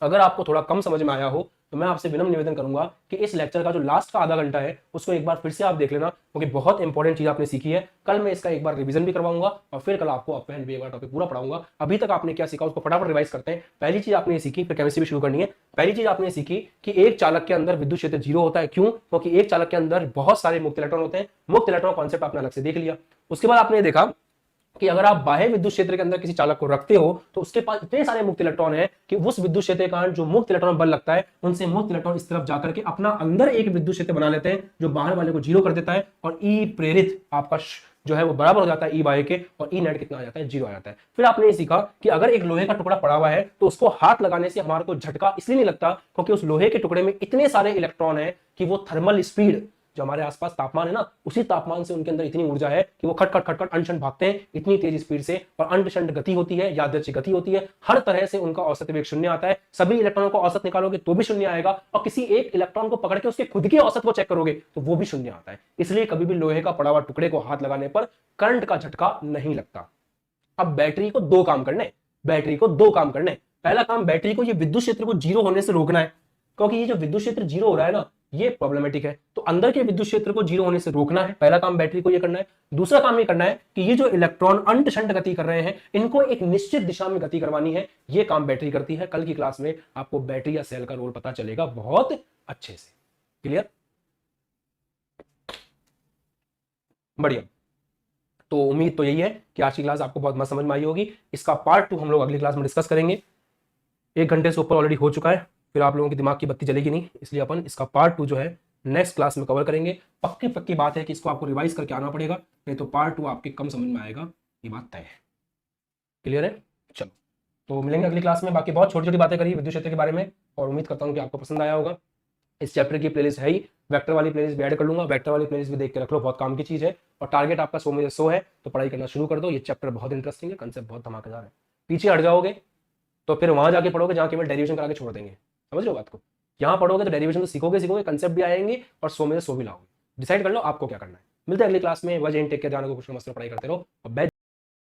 अगर आपको थोड़ा कम समझ में आया हो तो मैं आपसे विनम्र निवेदन करूंगा कि इस लेक्चर का जो लास्ट का आधा घंटा है उसको एक बार फिर से आप देख लेना, क्योंकि बहुत इंपॉर्टेंट चीज आपने सीखी है। कल मैं इसका एक बार रिवीजन भी करवाऊंगा और फिर कल आपको अपहरण बीए का टॉपिक पूरा पढ़ाऊंगा। अभी तक आपने क्या सीखा उसको फटाफट रिवाइज करते हैं। पहली चीज आपने सीखी, फिर केमिस्ट्री भी शुरू करनी है। पहली चीज आपने सीखी कि एक चालक के अंदर विद्युत क्षेत्र 0 होता है। क्यों? क्योंकि एक चालक के अंदर बहुत सारे मुक्त इलेक्ट्रॉन होते हैं। मुक्त इलेक्ट्रॉन कॉन्सेप्ट आपने अलग से देख लिया। उसके बाद आपने देखा कि अगर आप बाह्य विद्युत क्षेत्र के अंदर किसी चालक को रखते हो तो उसके पास इतने सारे मुक्त इलेक्ट्रॉन हैं कि उस विद्युत क्षेत्र के कारण जो मुक्त इलेक्ट्रॉन बल लगता है उनसे मुक्त इलेक्ट्रॉन इस तरफ जाकर के अपना अंदर एक विद्युत क्षेत्र बना लेते हैं जो बाहर वाले को 0 कर देता है, और ई प्रेरित आपका जो है वो बराबर हो जाता है ई बाह्य के, और ई नेट कितना आ जाता है? 0 आ जाता है। फिर आपने ये सीखा कि अगर एक लोहे का टुकड़ा पड़ा हुआ है तो उसको हाथ लगाने से हमारे को झटका इसलिए नहीं लगता क्योंकि उस लोहे के टुकड़े में इतने सारे इलेक्ट्रॉन है कि वो थर्मल स्पीड, जो हमारे आसपास तापमान है ना, उसी तापमान से उनके अंदर इतनी ऊर्जा है कि वो खट खट खट खट अंशंड भागते हैं इतनी तेज स्पीड से, और अंशंड गति होती है, यादृच्छिक गति होती है, हर तरह से उनका औसत वेग 0 आता है। सभी इलेक्ट्रॉनों को औसत निकालोगे तो भी 0 आएगा, और किसी एक इलेक्ट्रॉन को पकड़ के उसके खुद के औसत को चेक करोगे तो वो भी 0 आता है। इसलिए कभी भी लोहे का पड़ा हुआ टुकड़े को हाथ लगाने पर करंट का झटका नहीं लगता। अब बैटरी को 2 काम करने, बैटरी को 2 काम करने। पहला काम, बैटरी को ये विद्युत क्षेत्र को 0 होने से रोकना है, क्योंकि ये जो विद्युत क्षेत्र 0 हो रहा है ना, ये प्रॉब्लमेटिक है। तो अंदर के विद्युत क्षेत्र को 0 होने से रोकना है, पहला काम बैटरी को ये करना है। दूसरा काम ये करना है कि ये जो इलेक्ट्रॉन अंतशंट गति कर रहे हैं इनको एक निश्चित दिशा में गति करवानी है। ये काम बैटरी करती है। कल की क्लास में आपको बैटरी या सेल का रोल पता चलेगा बहुत अच्छे से। क्लियर? बढ़िया। तो उम्मीद तो यही है कि आज की क्लास आपको बहुत मस्त समझ में आई होगी। इसका पार्ट 2 हम लोग अगली क्लास में डिस्कस करेंगे। 1 घंटे से ऊपर ऑलरेडी हो चुका है, फिर आप लोगों के दिमाग की बत्ती जलेगी नहीं, इसलिए अपन इसका पार्ट 2 जो है नेक्स्ट क्लास में कवर करेंगे। पक्की पक्की बात है कि इसको आपको रिवाइज करके आना पड़ेगा, नहीं तो पार्ट 2 आपके कम समझ में आएगा, ये बात तय है। क्लियर है? चलो, तो मिलेंगे अगली क्लास में। बाकी बहुत छोटी छोटी बातें करी विद्युत क्षेत्र के बारे में, और उम्मीद करता हूँ कि आपको पसंद आया होगा। इस चैप्टर की प्लेलिस्ट है ही, वेक्टर वाली प्लेलिस्ट भी ऐड कर लूंगा। वेक्टर वाली प्लेलिस्ट भी देख के रख लो, बहुत काम की चीज है। और टारगेट आपका 100 में से 100 है, तो पढ़ाई करना शुरू कर दो। ये चैप्टर बहुत इंटरेस्टिंग है, कंसेप्ट बहुत धमाकेदार है। पीछे हट जाओगे तो फिर वहां जाके पढ़ोगे जहां केवल डेरिवेशन करा के छोड़ देंगे। समझ लो बात को? यहाँ पढ़ोगे तो डेरिवेशन तो सीखोगे, कंसेप्ट भी आएंगे, और 100 में से 100 भी लाओगे। डिसाइड कर लो आपको क्या करना है। मिलते हैं अगली क्लास में। वजह टेक के ध्यान को कुछ मस्त पढ़ाई करते रहो और